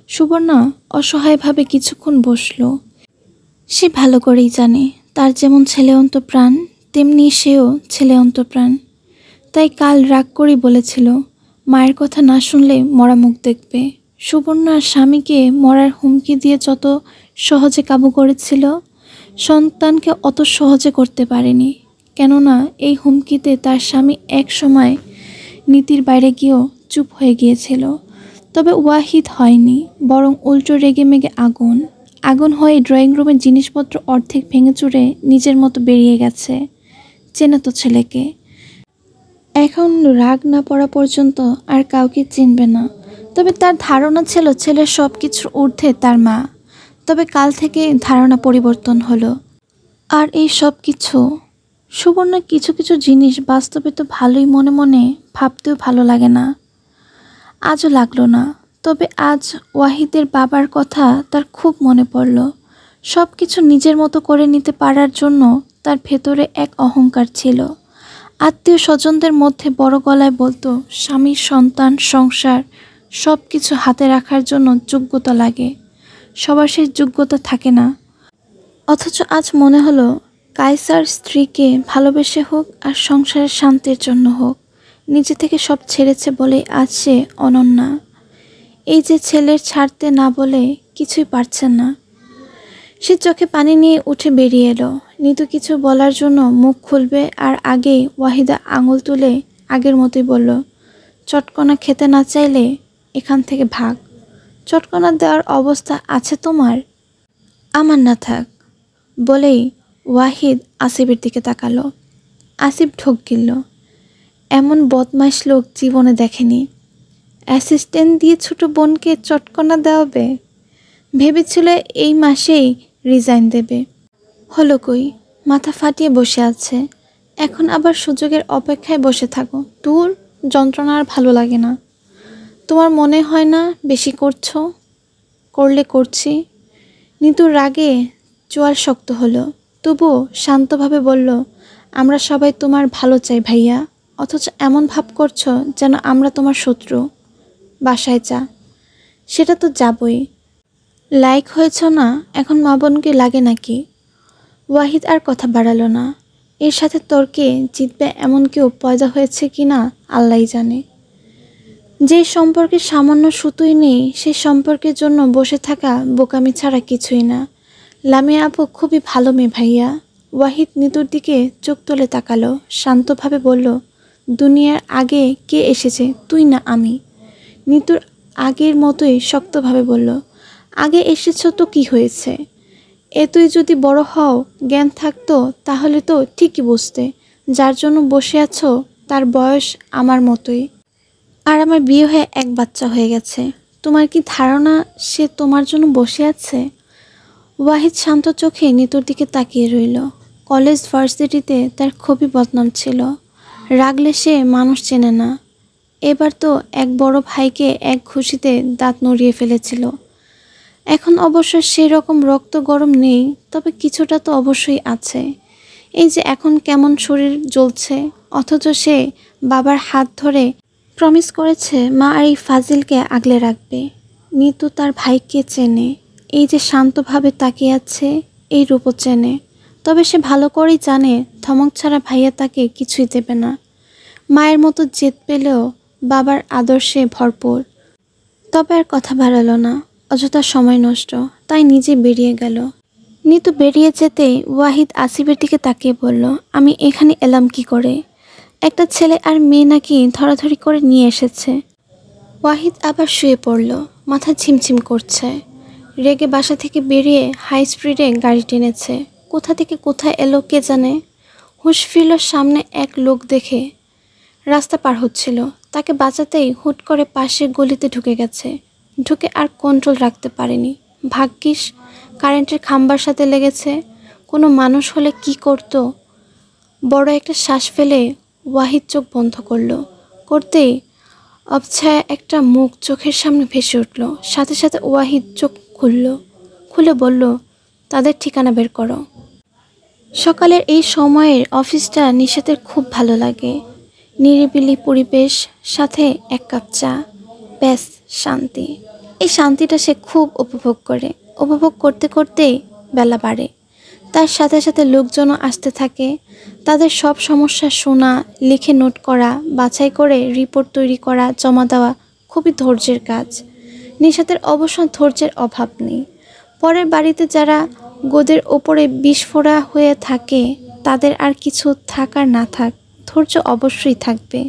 সুবর্ণা অসহায়ভাবে কিছুক্ষণ বসলো। সে ভালো করেই জানে তার যেমন ছেলে অন্তঃপ্রাণ, তেমনি সেও ছেলে অন্তঃপ্রাণ। তাই কাল রাগ করেই বলেছিল, মায়ের কথা না শুনলে মরা মুখ দেখবে। সুবর্ণার স্বামীকে মরার হুমকি দিয়ে যত সহজে কাবু করেছিল, সন্তানকে অত সহজে করতে পারেনি। কেননা এই হুমকিতে তার স্বামী এক সময় নীতির বাইরে গিয়েও চুপ হয়ে গিয়েছিল। তবে ওয়াহিদ হয়নি, বরং উল্টো রেগে মেগে আগুন আগুন হয়ে ড্রয়িং রুমের জিনিসপত্র অর্ধেক ভেঙে চুরে নিজের মতো বেরিয়ে গেছে। চেনে তো ছেলেকে। এখন রাগ না পড়া পর্যন্ত আর কাউকে চিনবে না। তবে তার ধারণা ছিল ছেলের সব কিছুর ঊর্ধ্বে তার মা। তবে কাল থেকে ধারণা পরিবর্তন হলো। আর এই সব কিছু, সুবর্ণ কিছু কিছু জিনিস বাস্তবে তো ভালোই, মনে মনে ভাবতেও ভালো লাগে না। আজও লাগলো না। তবে আজ ওয়াহিদের বাবার কথা তার খুব মনে পড়ল। সব কিছু নিজের মতো করে নিতে পারার জন্য তার ভেতরে এক অহংকার ছিল। আত্মীয় স্বজনদের মধ্যে বড় গলায় বলতো, স্বামীর সন্তান সংসার সব কিছু হাতে রাখার জন্য যোগ্যতা লাগে, সবার সেই যোগ্যতা থাকে না। অথচ আজ মনে হলো কায়সার স্ত্রীকে ভালোবেসে হোক আর সংসারের শান্তির জন্য হোক, নিজে থেকে সব ছেড়েছে বলেই আজ সে অনন্যা। এই যে ছেলের ছাড়তে না বলে কিছুই পারছেন না। সে চোখে পানি নিয়ে উঠে বেরিয়ে এলো। নিতু কিছু বলার জন্য মুখ খুলবে আর আগেই ওয়াহিদা আঙুল তুলে আগের মতোই বলল, চটকনা খেতে না চাইলে এখান থেকে ভাগ। চটকনা দেওয়ার অবস্থা আছে তোমার? আমার না থাক। বলেই ওয়াহিদ আসিফের দিকে তাকালো। আসিফ ঢোক গিলল। এমন বদমাইশ লোক জীবনে দেখেনি। অ্যাসিস্ট্যান্ট দিয়ে ছোট বোনকে চটকনা দেওয়াবে। ভেবেছিল এই মাসেই রিজাইন দেবে। হলো কই, মাথা ফাটিয়ে বসে আছে। এখন আবার সুযোগের অপেক্ষায় বসে থাকো। দূর, যন্ত্রণা আর ভালো লাগে না। তোমার মনে হয় না বেশি করছো? করলে করছি। নিতুর রাগে চোয়াল শক্ত হলো। তবুও শান্তভাবে বলল, আমরা সবাই তোমার ভালো চাই ভাইয়া, অথচ এমন ভাব করছো যেন আমরা তোমার শত্রু। বাসায় যা। সেটা তো যাবই। লাইক হয়েছ না, এখন মা বোনকে লাগে নাকি? ওয়াহিদ আর কথা বাড়ালো না। এর সাথে তর্কে জিতবে এমন কেউ পয়দা হয়েছে কি না আল্লাহই জানে। যে সম্পর্কে সামান্য সুতোই নেই, সে সম্পর্কের জন্য বসে থাকা বোকামি ছাড়া কিছুই না। লামিয়া আপু খুবই ভালো মেয়ে ভাইয়া। ওয়াহিদ নিতুর দিকে চোখ তুলে তাকালো, শান্তভাবে বলল, দুনিয়ার আগে কে এসেছে, তুই না আমি? নিতুর আগের মতোই শক্তভাবে বলল, আগে এসেছ তো কি হয়েছে? তুই যদি বড় হও, জ্ঞান থাকতো, তাহলে তো ঠিকই বুঝতে যার জন্য বসে আছো তার বয়স আমার মতোই। আর আমার বিয়ে হয়ে এক বাচ্চা হয়ে গেছে। তোমার কি ধারণা সে তোমার জন্য বসে আছে? ওয়াহিদ শান্ত চোখে নিতুর দিকে তাকিয়ে রইল। কলেজ ভার্সিটিতে তার খুবই বদনাম ছিল। রাগলে সে মানুষ চেনে না। এবার তো এক বড় ভাইকে এক ঘুষিতে দাঁত নড়িয়ে ফেলেছিল। এখন অবশ্য সেই রকম রক্ত গরম নেই, তবে কিছুটা তো অবশ্যই আছে। এই যে এখন কেমন শরীর জ্বলছে, অথচ সে বাবার হাত ধরে প্রমিস করেছে মা আর এই ফাজিলকে আগলে রাখবে। নিতু তার ভাইকে চেনে, এই যে শান্তভাবে তাকিয়ে আছে এই রূপও চেনে। তবে সে ভালো করেই জানে ধমক ছাড়া ভাইয়া তাকে কিছুই দেবে না। মায়ের মতো জেদ পেলেও বাবার আদর্শে ভরপুর। তবে আর কথা বাড়ালো না, অযথা সময় নষ্ট, তাই নিজে বেরিয়ে গেল। নিতু বেরিয়ে যেতেই ওয়াহিদ আসিফের দিকে তাকিয়ে বলল, আমি এখানে এলাম কি করে? একটা ছেলে আর মেয়ে নাকি ধরাধরি করে নিয়ে এসেছে। ওয়াহিদ আবার শুয়ে পড়ল, মাথা ঝিমঝিম করছে। রেগে বাসা থেকে বেরিয়ে হাই স্পিডে গাড়ি টেনেছে। কোথা থেকে কোথায় এলো কে জানে। হুঁশ ফিরল সামনে এক লোক দেখে, রাস্তা পার হচ্ছিল। তাকে বাঁচাতেই হুট করে পাশের গলিতে ঢুকে গেছে। ঢুকে আর কন্ট্রোল রাখতে পারেনি। ভাগ্যিস কারেন্টের খাম্বার সাথে লেগেছে। কোনো মানুষ হলে কি করত? বড় একটা শ্বাস ফেলে ওয়াহিদ চোখ বন্ধ করলো। করতেই অবছায়া একটা মুখ চোখের সামনে ভেসে উঠল। সাথে সাথে ওয়াহিদ চোখ খুলে বলল, তাদের ঠিকানা বের করো। সকালের এই সময়ের অফিসটা নিশাতের খুব ভালো লাগে। নিরিবিলি পরিবেশ, সাথে এক কাপ চা, ব্যাস শান্তি। এই শান্তিটা সে খুব উপভোগ করে। উপভোগ করতে করতেই বেলা বাড়ে। তার সাথে সাথে লোকজনও আসতে থাকে। তাদের সব সমস্যা শোনা, লিখে নোট করা, বাছাই করে রিপোর্ট তৈরি করা, জমা দেওয়া খুবই ধৈর্যের কাজ। নিশাতের অবশ্য ধৈর্যের অভাব নেই। পরের বাড়িতে যারা গোদের ওপরে বিস্ফোরা হয়ে থাকে, তাদের আর কিছু থাকার না থাক, ধৈর্য অবশ্যই থাকবে।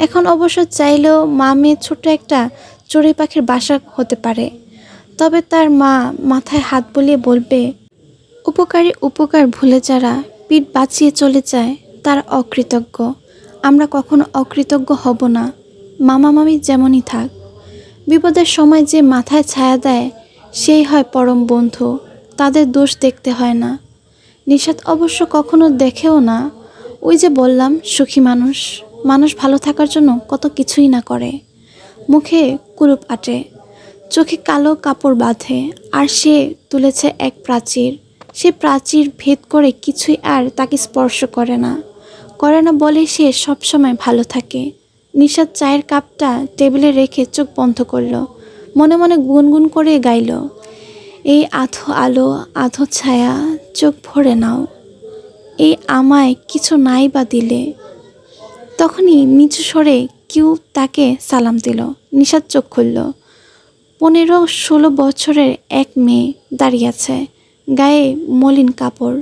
এখন অবশ্য চাইলেও মা মেয়ে ছোট্ট একটা চড়ুই পাখির বাসা হতে পারে। তবে তার মা মাথায় হাত বুলিয়ে বলবে, উপকারী উপকার ভুলে যারা পিঠ বাঁচিয়ে চলে যায় তারা অকৃতজ্ঞ। আমরা কখনো অকৃতজ্ঞ হব না। মামা মামি যেমনই থাক, বিপদের সময় যে মাথায় ছায়া দেয় সেই হয় পরম বন্ধু। তাদের দোষ দেখতে হয় না। নিশাত অবশ্য কখনো দেখেও না। ওই যে বললাম, সুখী মানুষ ভালো থাকার জন্য কত কিছুই না করে। মুখে কুরুপ আটে, চোখে কালো কাপড় বাঁধে, আর সে তুলেছে এক প্রাচীর। সে প্রাচীর ভেদ করে কিছুই আর তাকে স্পর্শ করে না বলে সে সবসময় ভালো থাকে। নিশাত চায়ের কাপটা টেবিলে রেখে চোখ বন্ধ করল। মনে মনে গুনগুন করে গাইল, এই আধো আলো আধো ছায়া চোখ ভরে নাও, এই আমায় কিছু নাই বা দিলে। তখনই নিচু স্বরে কেউ তাকে সালাম দিল। নিশাত চোখ খুলল। 15-16 বছরের এক মেয়ে দাঁড়িয়ে আছে, গায়ে মলিন কাপড়,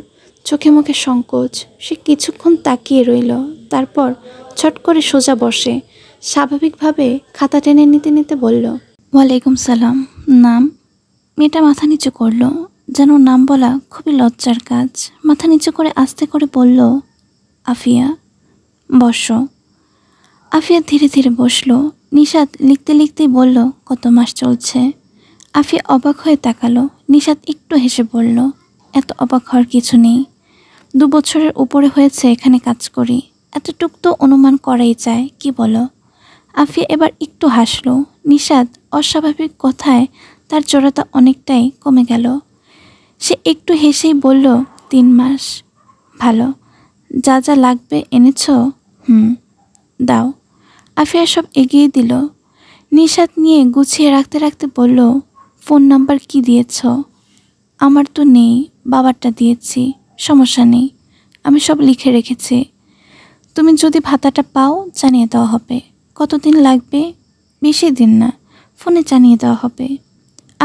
চোখে মুখে সংকোচ। সে কিছুক্ষণ তাকিয়ে রইল, তারপর ছট করে সোজা বসে স্বাভাবিকভাবে খাতা টেনে নিতে নিতে বলল, ওয়ালাইকুম সালাম। নাম? মেয়েটা মাথা নিচু করল, যেন নাম বলা খুবই লজ্জার কাজ। মাথা নিচু করে আস্তে করে বলল, আফিয়া। বসো। আফিয়া ধীরে ধীরে বসলো। নিশাত লিখতে লিখতেই বলল, কত মাস চলছে? আফিয়া অবাক হয়ে তাকালো। নিশাত একটু হেসে বলল, এত অবাক হওয়ার কিছু নেই। 2 বছরের উপরে হয়েছে এখানে কাজ করি, এতটুক তো অনুমান করাই যায়, কি বলো? আফিয়া এবার একটু হাসলো। নিশাত অস্বাভাবিক কথায় তার জড়তা অনেকটাই কমে গেল। সে একটু হেসেই বলল, 3 মাস। ভালো। যা যা লাগবে এনেছ? দাও। আফিয়া সব এগিয়ে দিল। নিশাত নিয়ে গুছিয়ে রাখতে রাখতে বলল, ফোন নাম্বার কি দিয়েছ? আমার তো নেই, বাবারটা দিয়েছি। সমস্যা নেই, আমি সব লিখে রেখেছি। তুমি যদি ভাতাটা পাও জানিয়ে দেওয়া হবে। কতদিন লাগবে? বেশি দিন না, ফোনে জানিয়ে দেওয়া হবে।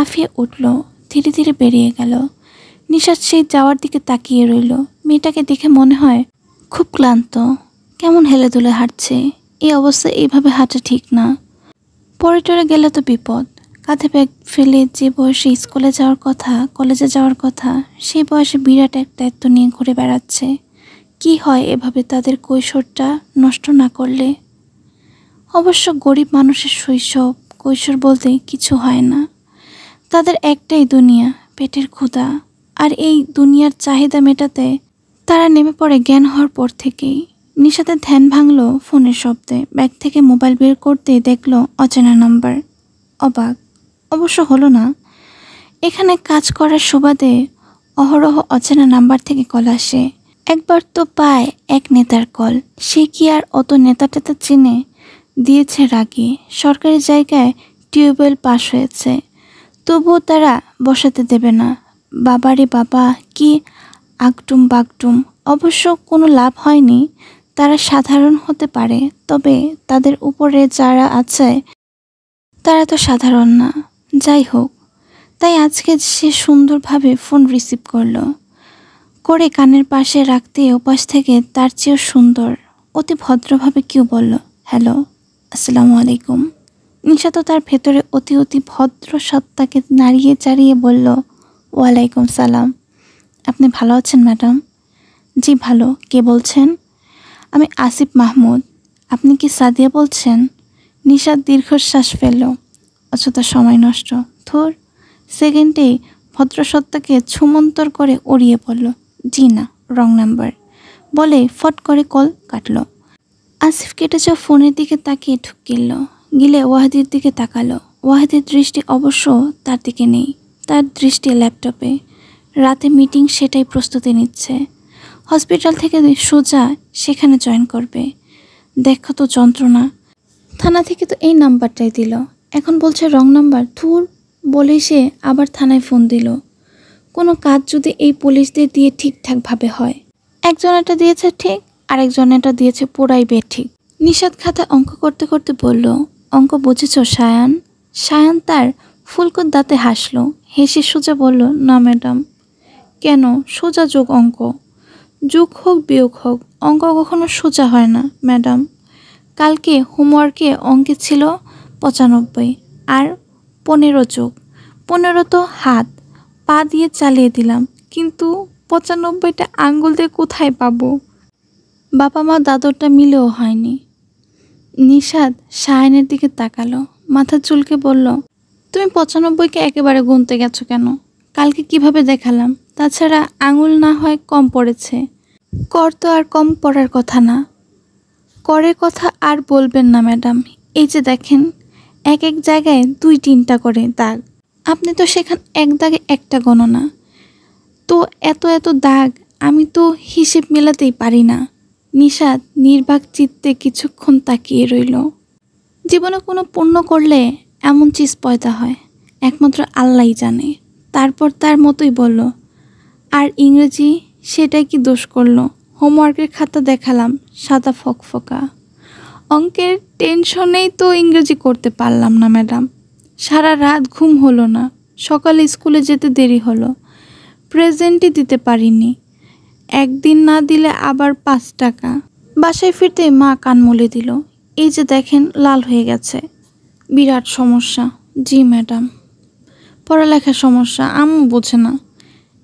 আফিয়া উঠল, ধীরে ধীরে বেরিয়ে গেল। নিশাত সেই যাওয়ার দিকে তাকিয়ে রইল। মেয়েটাকে দেখে মনে হয় খুব ক্লান্ত, কেমন হেলে দুলে হাঁটছে, এই অবস্থায় এইভাবে হাঁটা ঠিক না। পরে টরে গেলে তো বিপদ। কাঁধে ব্যাগ ফেলে যে বয়সে স্কুলে যাওয়ার কথা, কলেজে যাওয়ার কথা, সেই বয়সে বিরাট এক দায়িত্ব নিয়ে ঘুরে বেড়াচ্ছে। কি হয় এভাবে তাদের কৈশোরটা নষ্ট না করলে? অবশ্য গরিব মানুষের শৈশব কৈশোর বলতে কিছু হয় না। তাদের একটাই দুনিয়া, পেটের ক্ষুধা। আর এই দুনিয়ার চাহিদা মেটাতে তারা নেমে পড়ে জ্ঞান হওয়ার পর থেকেই। নিশাতের ধ্যান ভাঙল ফোনের শব্দে। ব্যাগ থেকে মোবাইল বের করতেই দেখল অচেনা নাম্বার। অবাক অবশ্য হলো না। এখানে কাজ করার সুবাদে অহরহ অচেনা নাম্বার থেকে কল আসে। একবার তো পায় এক নেতার কল। সে কি আর অত নেতা টেতা চিনে? দিয়েছে রাগে। সরকারি জায়গায় টিউবওয়েল পাস হয়েছে, তবুও তারা বসাতে দেবে না। বাবারে বাবা, কি আগটুম বাগটুম। অবশ্য কোনো লাভ হয়নি। তারা সাধারণ হতে পারে, তবে তাদের উপরে যারা আছে তারা তো সাধারণ না। যাই হোক, তাই আজকে সে সুন্দরভাবে ফোন রিসিভ করে কানের পাশে রাখতে ওপাশ থেকে তার চেয়েও সুন্দর অতি ভদ্রভাবে কেউ বলল, হ্যালো, আসসালামু আলাইকুম। নিশা তো তার ভেতরে অতি অতি ভদ্র সত্তাকে নাড়িয়ে চাড়িয়ে বলল, ওয়ালাইকুম সালাম। আপনি ভালো আছেন ম্যাডাম? জি ভালো। কে বলছেন? আমি আসিফ মাহমুদ। আপনি কি সাদিয়া বলছেন? নিশা দীর্ঘশ্বাস ফেলল। অযথা সময় নষ্ট। ধুর, সেকেন্ডেই ভদ্রসত্তাকে ছুমন্তর করে উড়িয়ে পড়ল, জি না, রং নাম্বার বলে ফট করে কল কাটল। আসিফ কেটে যাওয়া ফোনের দিকে তাকিয়ে ঠুক গিলে ওয়াহিদের দিকে তাকালো। ওয়াহিদের দৃষ্টি অবশ্য তার দিকে নেই, তার দৃষ্টি ল্যাপটপে। রাতে মিটিং, সেটাই প্রস্তুতি নিচ্ছে। হসপিটাল থেকে সোজা সেখানে জয়েন করবে। দেখো তো যন্ত্রণা। থানা থেকে তো এই নাম্বারটাই দিল, এখন বলছে রং নাম্বার। ধুর, বলেই সে আবার থানায় ফোন দিল। কোনো কাজ যদি এই পুলিশদের দিয়ে ঠিকঠাকভাবে হয়। একজনেরটা দিয়েছে ঠিক, আরেকজনেরটা দিয়েছে পুরাই বেঠিক। নিশাত খাতা অঙ্ক করতে করতে বলল, অঙ্ক বুঝেছ সায়ান? সায়ান তার ফুলকোর দাঁতে হাসল, হেসে সোজা বলল, না ম্যাডাম। কেন? সোজা যোগ অঙ্ক। যোগ হোক বিয়োগ হোক, অঙ্ক কখনো সোজা হয় না ম্যাডাম। কালকে হোমওয়ার্কে অঙ্কে ছিল 95, আর 15 যোগ 15 তো হাত পা দিয়ে চালিয়ে দিলাম, কিন্তু 95টা আঙ্গুল দিয়ে কোথায় পাবো? বাবা মা দাদরটা মিলেও হয়নি। নিশাদ সায়নের দিকে তাকালো, মাথা চুলকে বলল, তুমি 95কে একেবারে গুনতে গেছো কেন? কালকে কিভাবে দেখালাম? তাছাড়া আঙুল না হয় কম পড়েছে। কর তো আর কম পড়ার কথা না। করের কথা আর বলবেন না ম্যাডাম। এই যে দেখেন, এক এক জায়গায় 2-3টা করে দাগ। আপনি তো সেখান এক দাগে একটা গণনা। তো এত এত দাগ আমি তো হিসেব মেলাতেই পারি না। নিশাদ নির্বাক চিত্তে কিছুক্ষণ তাকিয়ে রইল। জীবনে কোনো পুণ্য করলে এমন চিজ পয়দা হয়, একমাত্র আল্লাহই জানে। তারপর তার মতোই বলল, আর ইংরেজি, সেটাই কি দোষ করলো? হোমওয়ার্কের খাতা দেখালাম, সাদা ফকফকা। অঙ্কের টেনশনেই তো ইংরেজি করতে পারলাম না ম্যাডাম। সারা রাত ঘুম হলো না, সকালে স্কুলে যেতে দেরি হলো, প্রেজেন্টই দিতে পারিনি। একদিন না দিলে আবার 5 টাকা। বাসায় ফিরতে মা কান মলে দিল, এই যে দেখেন লাল হয়ে গেছে। বিরাট সমস্যা। জি ম্যাডাম। পড়ালেখার সমস্যা, আম্মু বোঝে না।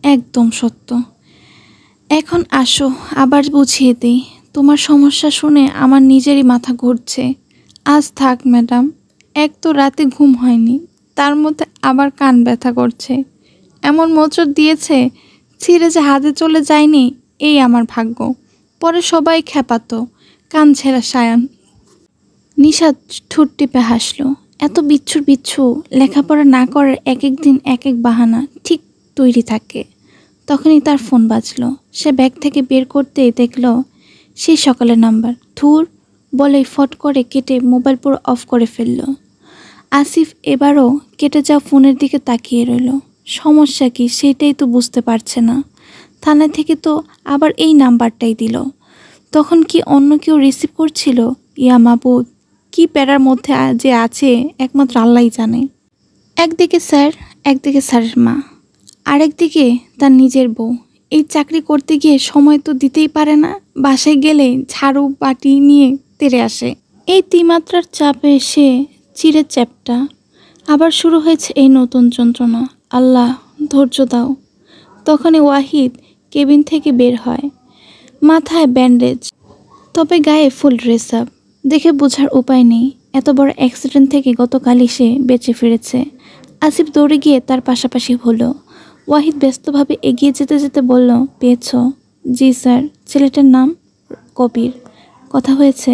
একদম সত্য। এখন আসো আবার বুঝিয়ে দিই। তোমার সমস্যা শুনে আমার নিজেরই মাথা ঘুরছে। আজ থাক ম্যাডাম। এক তো রাতে ঘুম হয়নি, তার মধ্যে আবার কান ব্যথা করছে। এমন মোচড় দিয়েছে, ছিঁড়ে যে হাতে চলে যায়নি, এই আমার ভাগ্য। পরে সবাই খেপাতো, কান ছেঁড়া সায়ান। নিশাদ ঠোঁট টিপে হাসল। এত বিচ্ছু লেখাপড়া না করার এক এক দিন এক এক বাহানা ঠিক তৈরি থাকে। তখনই তার ফোন বাজলো। সে ব্যাগ থেকে বের করতেই দেখল সেই সকালের নাম্বার। ধুর বলেই ফট করে কেটে মোবাইল পুরো অফ করে ফেলল। আসিফ এবারও কেটে যাওয়া ফোনের দিকে তাকিয়ে রইল। সমস্যা কি সেটাই তো বুঝতে পারছে না। থানা থেকে তো আবার এই নাম্বারটাই দিল। তখন কি অন্য কেউ রিসিভ করছিল? ইয়া মাবুদ, কি প্যারার মধ্যে যে আছে একমাত্র আল্লাহই জানে। একদিকে স্যার, একদিকে স্যারের মা, আরেকদিকে তার নিজের বউ। এই চাকরি করতে গিয়ে সময় তো দিতেই পারে না, বাসায় গেলে ঝাড়ু বাটি নিয়ে তেড়ে আসে। এই তিমাত্রার চাপে সে চিড়ে চ্যাপ্টা। আবার শুরু হয়েছে এই নতুন যন্ত্রণা। আল্লাহ ধৈর্য দাও। তখনই ওয়াহিদ কেবিন থেকে বের হয়, মাথায় ব্যান্ডেজ, তবে গায়ে ফুল ড্রেস আপ। দেখে বোঝার উপায় নেই এত বড় অ্যাক্সিডেন্ট থেকে গতকালই সে বেঁচে ফিরেছে। আসিফ দৌড়ে গিয়ে তার পাশাপাশি হলো। ওয়াহিদ ব্যস্তভাবে এগিয়ে যেতে যেতে বলল, পেয়েছ? জি স্যার। ছেলেটার নাম? কবির। কথা হয়েছে?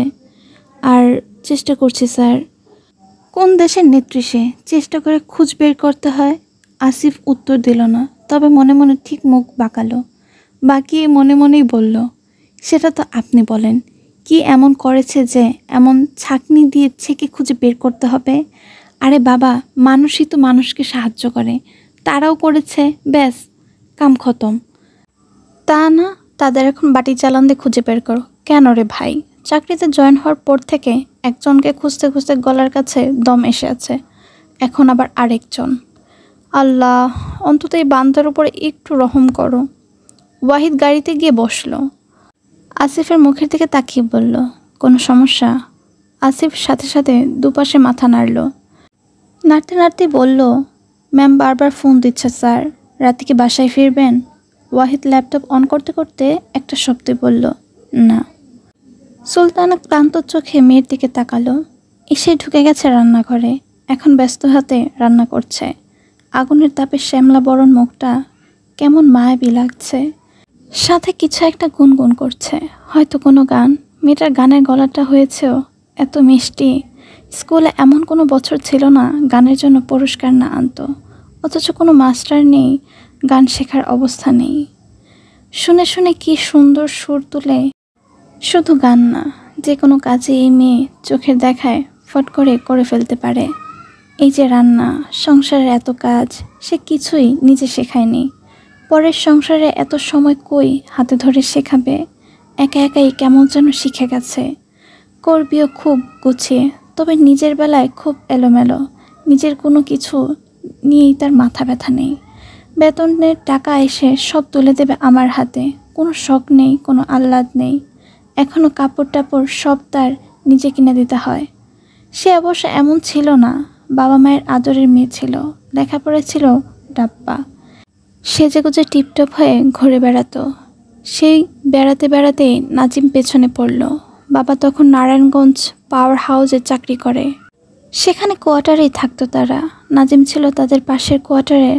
আর চেষ্টা করছি স্যার। কোন দেশের নেত্রী সে? চেষ্টা করে খুঁজ বের করতে হয়। আসিফ উত্তর দিল না, তবে মনে মনে ঠিক মুখ বাঁকালো। বাকিয়ে মনে মনেই বলল, সেটা তো আপনি বলেন। কি এমন করেছে যে এমন ছাঁকনি দিয়ে ছেঁকে খুঁজে বের করতে হবে? আরে বাবা, মানুষই তো মানুষকে সাহায্য করে, তারাও করেছে, ব্যাস কাম খতম। তা না, তাদের এখন বাটি চালান দিয়ে খুঁজে বের করো। কেন রে ভাই? চাকরিতে জয়েন হওয়ার পর থেকে একজনকে খুঁজতে খুঁজতে গলার কাছে দম এসে আছে, এখন আবার আরেকজন। আল্লাহ, অন্তত এই বান্দার উপরে একটু রহম করো। ওয়াহিদ গাড়িতে গিয়ে বসলো। আসিফের মুখের দিকে তাকিয়ে বলল, কোনো সমস্যা? আসিফ সাথে সাথে দুপাশে মাথা নাড়ল। নাড়তে নাড়তে বলল, ম্যাম বারবার ফোন দিচ্ছে স্যার, রাতে কি বাসায় ফিরবেন? ওয়াহিদ ল্যাপটপ অন করতে করতে একটা শব্দে বলল, না। সুলতানা ক্লান্ত চোখে মেয়ের দিকে তাকালো। এসে ঢুকে গেছে রান্নাঘরে, এখন ব্যস্ত হাতে রান্না করছে। আগুনের তাপে শ্যামলা বরণ মুখটা কেমন মায়াবী লাগছে। সাথে কিছু একটা গুনগুন করছে, হয়তো কোনো গান। মেয়েটার গানের গলাটা হয়েছেও এত মিষ্টি। স্কুলে এমন কোনো বছর ছিল না গানের জন্য পুরস্কার না আনতো, অথচ কোনো মাস্টার নেই, গান শেখার অবস্থা নেই। শুনে শুনে কি সুন্দর সুর তুলে। শুধু গান না, যে কোনো কাজে এই মেয়ে চোখের দেখায় ফট করে ফেলতে পারে। এই যে রান্না, সংসারের এত কাজ, সে কিছুই নিজে শেখায়নি। পরের সংসারে এত সময় কই হাতে ধরে শেখাবে? একা একাই কেমন যেন শিখে গেছে। করবিও খুব গুছিয়ে, তবে নিজের বেলায় খুব এলোমেলো। নিজের কোনো কিছু নিয়েই তার মাথা ব্যথা নেই। বেতনের টাকা এসে সব তুলে দেবে আমার হাতে, কোনো শখ নেই, কোনো আহ্লাদ নেই। এখনও কাপড় টাপড় সব তার নিজে কিনে দিতে হয়। সে অবশ্য এমন ছিল না, বাবা মায়ের আদরের মেয়ে ছিল, লেখাপড়া ছিল ডাব্বা। সেজেগুজে টিপটপ হয়ে ঘুরে বেড়াতো। সেই বেড়াতে বেড়াতেই নাজিম পেছনে পড়ল। বাবা তখন নারায়ণগঞ্জ পাওয়ার হাউসে চাকরি করে, সেখানে কোয়ার্টারেই থাকতো তারা। নাজিম ছিল তাদের পাশের কোয়ার্টারে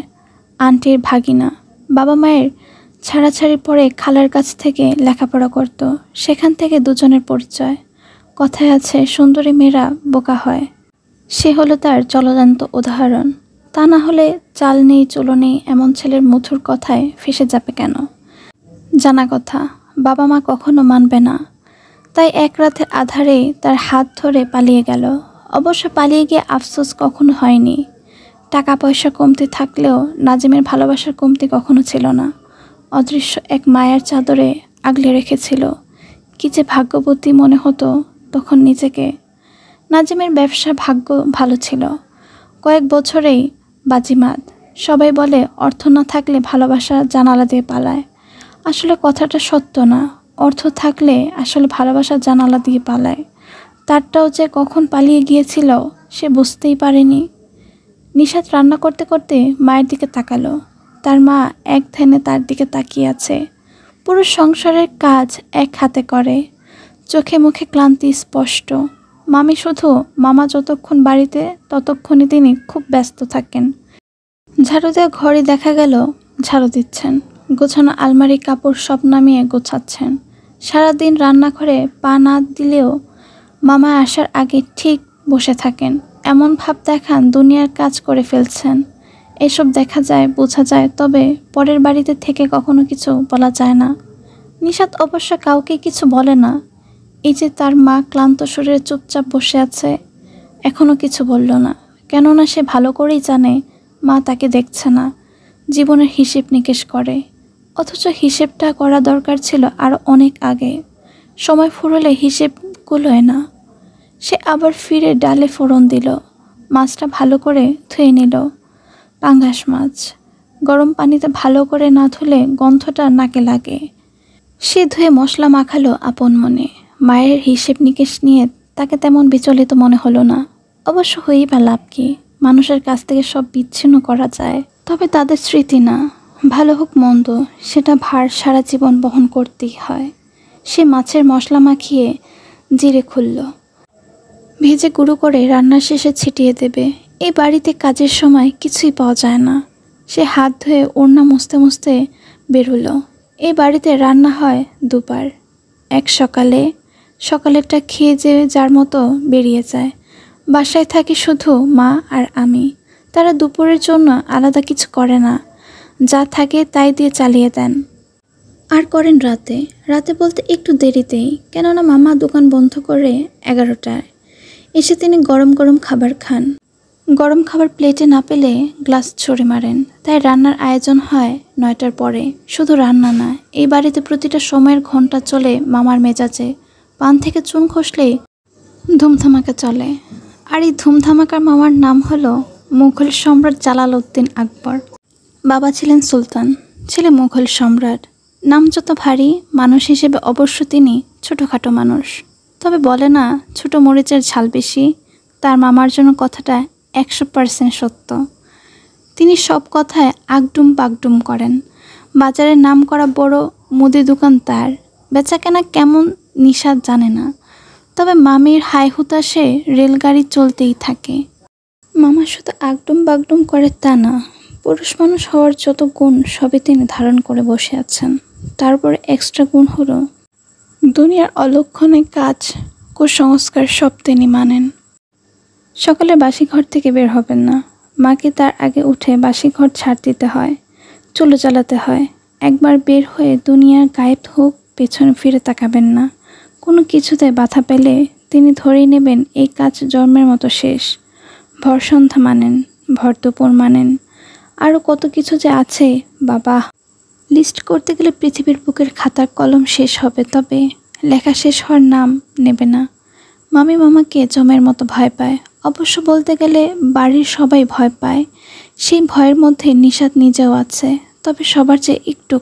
আন্টির ভাগিনা। বাবা মায়ের ছাড়াছাড়ি পরে খালার কাছ থেকে লেখাপড়া করত, সেখান থেকে দুজনের পরিচয়। কথায় আছে, সুন্দরী মেয়েরা বোকা হয়। সে হলো তার চলজান্ত উদাহরণ। তা না হলে চাল নেই চলো নেই এমন ছেলের মধুর কথায় ফেসে যাবে কেন? জানা কথা, বাবা মা কখনো মানবে না। তাই এক রাতের আধারেই তার হাত ধরে পালিয়ে গেল। অবশ্য পালিয়ে গিয়ে আফসোস কখনো হয়নি। টাকা পয়সা কমতি থাকলেও নাজিমের ভালোবাসার কমতি কখনো ছিল না। অদৃশ্য এক মায়ার চাদরে আগলে রেখেছিল। কি যে ভাগ্যবতী মনে হতো তখন নিজেকে। নাজিমের ব্যবসা ভাগ্য ভালো ছিল, কয়েক বছরেই বাজিমাত। সবাই বলে অর্থ না থাকলে ভালোবাসা জানালা দিয়ে পালায়। আসলে কথাটা সত্য না, অর্থ থাকলে আসলে ভালোবাসা জানালা দিয়ে পালায়। তারটাও যে কখন পালিয়ে গিয়েছিল সে বুঝতেই পারেনি। নিশাত রান্না করতে করতে মায়ের দিকে তাকালো। তার মা এক ধ্যানে তার দিকে তাকিয়ে আছে। পুরো সংসারের কাজ এক হাতে করে, চোখে মুখে ক্লান্তি স্পষ্ট। মামি শুধু, মামা যতক্ষণ বাড়িতে ততক্ষণই তিনি খুব ব্যস্ত থাকেন। ঝাড়ু দেওয়া ঘরে দেখা গেল ঝাড়ু দিচ্ছেন, গোছানো আলমারি কাপড় সব নামিয়ে গোছাচ্ছেন। সারাদিন রান্নাঘরে পা না দিলেও মামা আসার আগে ঠিক বসে থাকেন, এমন ভাব দেখান দুনিয়ার কাজ করে ফেলছেন। এসব দেখা যায়, বোঝা যায়, তবে পরের বাড়িতে থেকে কখনো কিছু বলা যায় না। নিশাত অবশ্য কাউকে কিছু বলে না। এই যে তার মা ক্লান্ত শরীরে চুপচাপ বসে আছে, এখনও কিছু বলল না, কেননা সে ভালো করেই জানে মা তাকে দেখছে না, জীবনের হিসেব নিকেশ করে। অথচ হিসেবটা করা দরকার ছিল আরও অনেক আগে। সময় ফুরলে হিসেব কুলোয় না। সে আবার ফিরে ডালে ফোড়ন দিল, মাছটা ভালো করে ধুয়ে নিল। পাঙ্গাস মাছ, গরম পানিতে ভালো করে না ধুলে গন্ধটা নাকে লাগে। সে ধুয়ে মশলা মাখালো আপন মনে। মায়ের হিসেব নিকেশ নিয়ে তাকে তেমন বিচলিত মনে হলো না। অবশ্য হয়েই বা লাভ কি, মানুষের কাছ থেকে সব বিচ্ছিন্ন করা যায়, তবে তাদের স্মৃতি না। ভালো হোক মন্দ, সেটা ভার সারা জীবন বহন করতেই হয়। সে মাছের মশলা মাখিয়ে জিরে খুলল, ভেজে গুঁড়ো করে রান্নার শেষে ছিটিয়ে দেবে। এই বাড়িতে কাজের সময় কিছুই পাওয়া যায় না। সে হাত ধুয়ে ওড়না মুছতে মুছতে বেরোলো। এই বাড়িতে রান্না হয় দুবার, এক সকালেরটা খেয়ে যে যার মতো বেরিয়ে যায়। বাসায় থাকি শুধু মা আর আমি। তারা দুপুরের জন্য আলাদা কিছু করে না, যা থাকে তাই দিয়ে চালিয়ে দেন। আর করেন রাতে বলতে একটু দেরিতেই, কেননা মামা দোকান বন্ধ করে 11টায়। এসে তিনি গরম গরম খাবার খান। গরম খাবার প্লেটে না পেলে গ্লাস ছড়ে মারেন। তাই রান্নার আয়োজন হয় 9টার পরে। শুধু রান্না না, এই বাড়িতে প্রতিটা সময়ের ঘন্টা চলে মামার মেজাজে। পান থেকে চুন খসলেই ধুমধামাকা চলে। আর এই ধুমধামাকার মামার নাম হলো মুঘল সম্রাট জালালউদ্দিন আকবর। বাবা ছিলেন সুলতান, ছেলে মুঘল সম্রাট। নাম যত ভারী, মানুষ হিসেবে অবশ্য তিনি ছোটোখাটো মানুষ। তবে বলে না, ছোট মরিচের ঝাল বেশি। তার মামার জন্য কথাটা 100% সত্য। তিনি সব কথায় আগডুম বাগডুম করেন। বাজারের নাম করা বড় মুদি দোকান তার। বেচাকেনা কেমন নিশাত জানে না, তবে মামির হাই হুতাশে রেলগাড়ি চলতেই থাকে। মামা শুধু আগডুম বাগডুম করে তা না, পুরুষ মানুষ হওয়ার যত গুণ সবই তিনি ধারণ করে বসে আছেন। তারপর এক্সট্রা গুণ হলো দুনিয়ার অলক্ষণে কাজ, কুসংস্কার সব তিনি মানেন। সকালে বাসি ঘর থেকে বের হবেন না, মাকে তার আগে উঠে বাসি ঘর ছাড় দিতে হয়, চুলো জ্বালাতে হয়। একবার বের হয়ে দুনিয়ার গায়েব হোক, পেছনে ফিরে তাকাবেন না। কোনো কিছুতে বাধা পেলে তিনি ধরেই নেবেন এই কাজ জন্মের মতো শেষ। ভর সন্ধ্যা মানেন, ভর দুপুর মানেন, আরও কত কিছু যে আছে বাবা। লিস্ট করতে গেলে পৃথিবীর বুকের খাতার কলম শেষ হবে, তবে লেখা শেষ হওয়ার নাম নেবে না। মামি মামাকে জমের মতো ভয় পায়। অবশ্য বলতে গেলে বাড়ির সবাই ভয় পায়। সেই ভয়ের মধ্যে নিশাত নিজেও আছে, তবে সবার চেয়ে একটু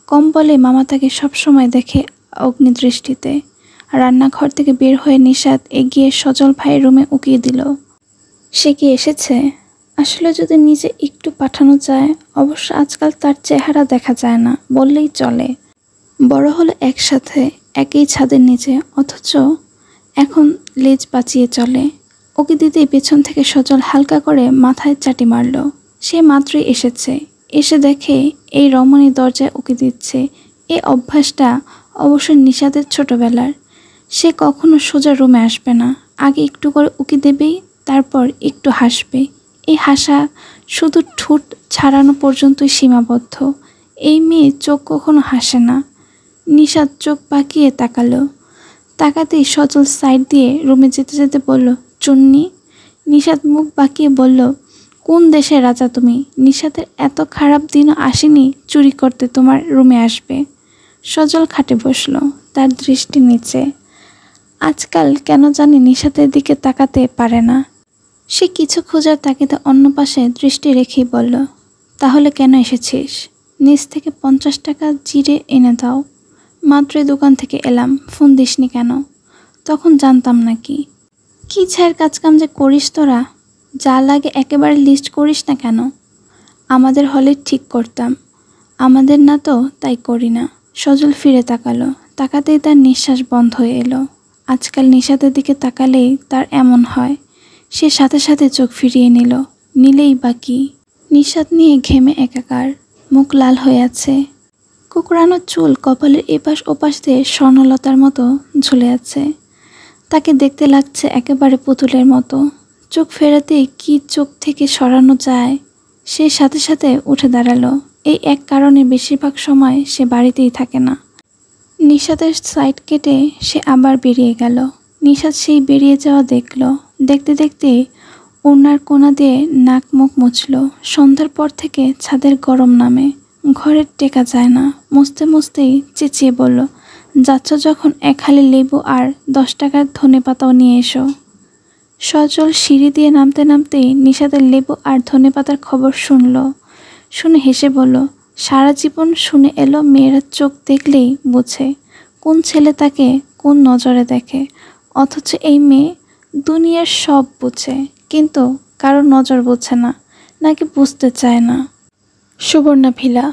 কম বলে মামা তাকে সবসময় দেখে অগ্নিদৃষ্টিতে। রান্নাঘর থেকে বের হয়ে নিশাত এগিয়ে সজল ভাইয়ের রুমে উকিয়ে দিল। সে কি এসেছে? আসলে যদি নিজে একটু পাঠানো যায়। অবশ্য আজকাল তার চেহারা দেখা যায় না বললেই চলে। বড় হলো একসাথে, একই ছাদের নিচে, অথচ এখন লেজ বাঁচিয়ে চলে। ওকে দিতেই পেছন থেকে সজল হালকা করে মাথায় চাটি মারল। সে মাত্রই এসেছে, এসে দেখে এই রমণী দরজায় উকি দিচ্ছে। এই অভ্যাসটা অবশ্য নিশাতের ছোটবেলার। সে কখনো সোজা রুমে আসবে না, আগে একটু করে উকি দেবেই, তারপর একটু হাসবে। এই হাসা শুধু ঠোঁট ছাড়ানো পর্যন্তই সীমাবদ্ধ। এই মেয়ে চোখ কখনো হাসে না। নিশাত চোখ পাকিয়ে তাকালো। তাকাতেই সজল সাইড দিয়ে রুমে যেতে যেতে বলল, চুন্নি। নিশাত মুখ বাঁকিয়ে বলল, কোন দেশের রাজা তুমি? নিশাতের এত খারাপ দিনও আসেনি চুরি করতে তোমার রুমে আসবে। সজল খাটে বসল, তার দৃষ্টি নিচে। আজকাল কেন জানি নিশাতের দিকে তাকাতে পারে না। সে কিছু খোঁজার তাগিদে অন্য পাশে দৃষ্টি রেখেই বলল, তাহলে কেন এসেছিস? নিচ থেকে 50 টাকা জিরে এনে দাও। মাত্রই দোকান থেকে এলাম, ফোন দিসনি কেন? তখন জানতাম নাকি? কি ছায়ের কাজকাম যে করিস তোরা, যা লাগে একেবারে লিস্ট করিস না কেন? আমাদের হলে ঠিক করতাম, আমাদের না তো তাই করি না। সজল ফিরে তাকালো, তাকাতেই তার নিঃশ্বাস বন্ধ হয়ে এলো। আজকাল নিশাতের দিকে তাকালেই তার এমন হয়। সে সাথে সাথে চোখ ফিরিয়ে নিলেই বা কি? নিশাত নিয়ে ঘেমে একাকার, মুখ লাল হয়ে আছে। কুকড়ানো চুল কপালের এপাশ ওপাশ দিয়ে স্বর্ণলতার মতো ঝুলে আছে। তাকে দেখতে লাগছে একেবারে পুতুলের মতো। চোখ ফেরাতেই কি চোখ থেকে সরানো যায়। সে সাথে সাথে উঠে দাঁড়ালো। এই এক কারণে বেশিরভাগ সময় সে বাড়িতেই থাকে না। নিশাতের সাইড কেটে সে আবার বেরিয়ে গেল। নিশাত সেই বেরিয়ে যাওয়া দেখল। দেখতে দেখতে ওড়নার কোনা দিয়ে নাক মুখ মুছল। সন্ধ্যার পর থেকে ছাদের গরম নামে, ঘরে টেকা যায় না। মুছতে মুছতেই চেঁচিয়ে বলল, যাচ্ছ যখন 1 হালি লেবু আর 10 টাকার ধনেপাতাও নিয়ে এসো। সজল সিঁড়ি দিয়ে নামতে নামতেই নিশাতের লেবু আর ধনেপাতার খবর শুনল। শুনে হেসে বলল, সারা জীবন শুনে এলো মেয়েরা চোখ দেখলেই বোঝে কোন ছেলে তাকে কোন নজরে দেখে, অথচ এই মেয়ে দুনিয়ার সব বোঝে কিন্তু কারো নজর বোঝে না, নাকি বুঝতে চায় না। সুবর্ণা ভিলা।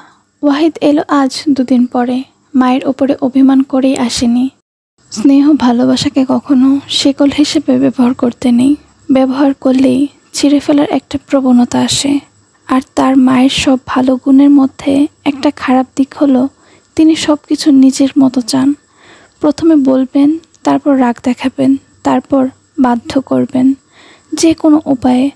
ওয়াহিদ এলো আজ 2 দিন পরে। মায়ের ওপরে অভিমান করেই আসেনি। স্নেহ ভালোবাসাকে কখনো শিকল হিসেবে ব্যবহার করতে নেই। ব্যবহার করলেই ছিঁড়ে ফেলার একটা প্রবণতা আসে। আর তার মায়ের সব ভালো গুণের মধ্যে একটা খারাপ দিক হলো তিনি সব কিছু নিজের মতো চান। প্রথমে বলবেন, তারপর রাগ দেখাবেন, তারপর বাধ্য করবেন যে কোনো উপায়ে।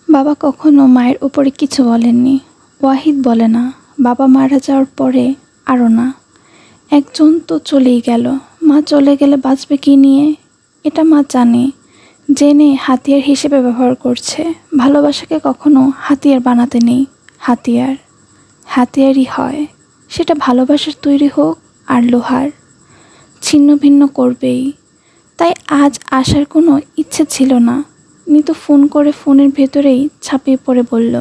বাবা কখনো মায়ের উপরে কিছু বলেননি। ওয়াহিদ বলে না, বাবা মারা যাওয়ার পরে আরও না। একজন তো চলেই গেল, মা চলে গেলে বাঁচবে কি নিয়ে, এটা মা জানে। জেনে হাতিয়ার হিসেবে ব্যবহার করছে। ভালোবাসাকে কখনো হাতিয়ার বানাতে নেই। হাতিয়ার হাতিয়ারই হয়, সেটা ভালোবাসার তৈরি হোক আর লোহার, ছিন্ন ভিন্ন করবেই। তাই আজ আসার কোনো ইচ্ছে ছিল না। নিতু ফোন করে ফোনের ভেতরেই ছাপিয়ে পড়ে বলল,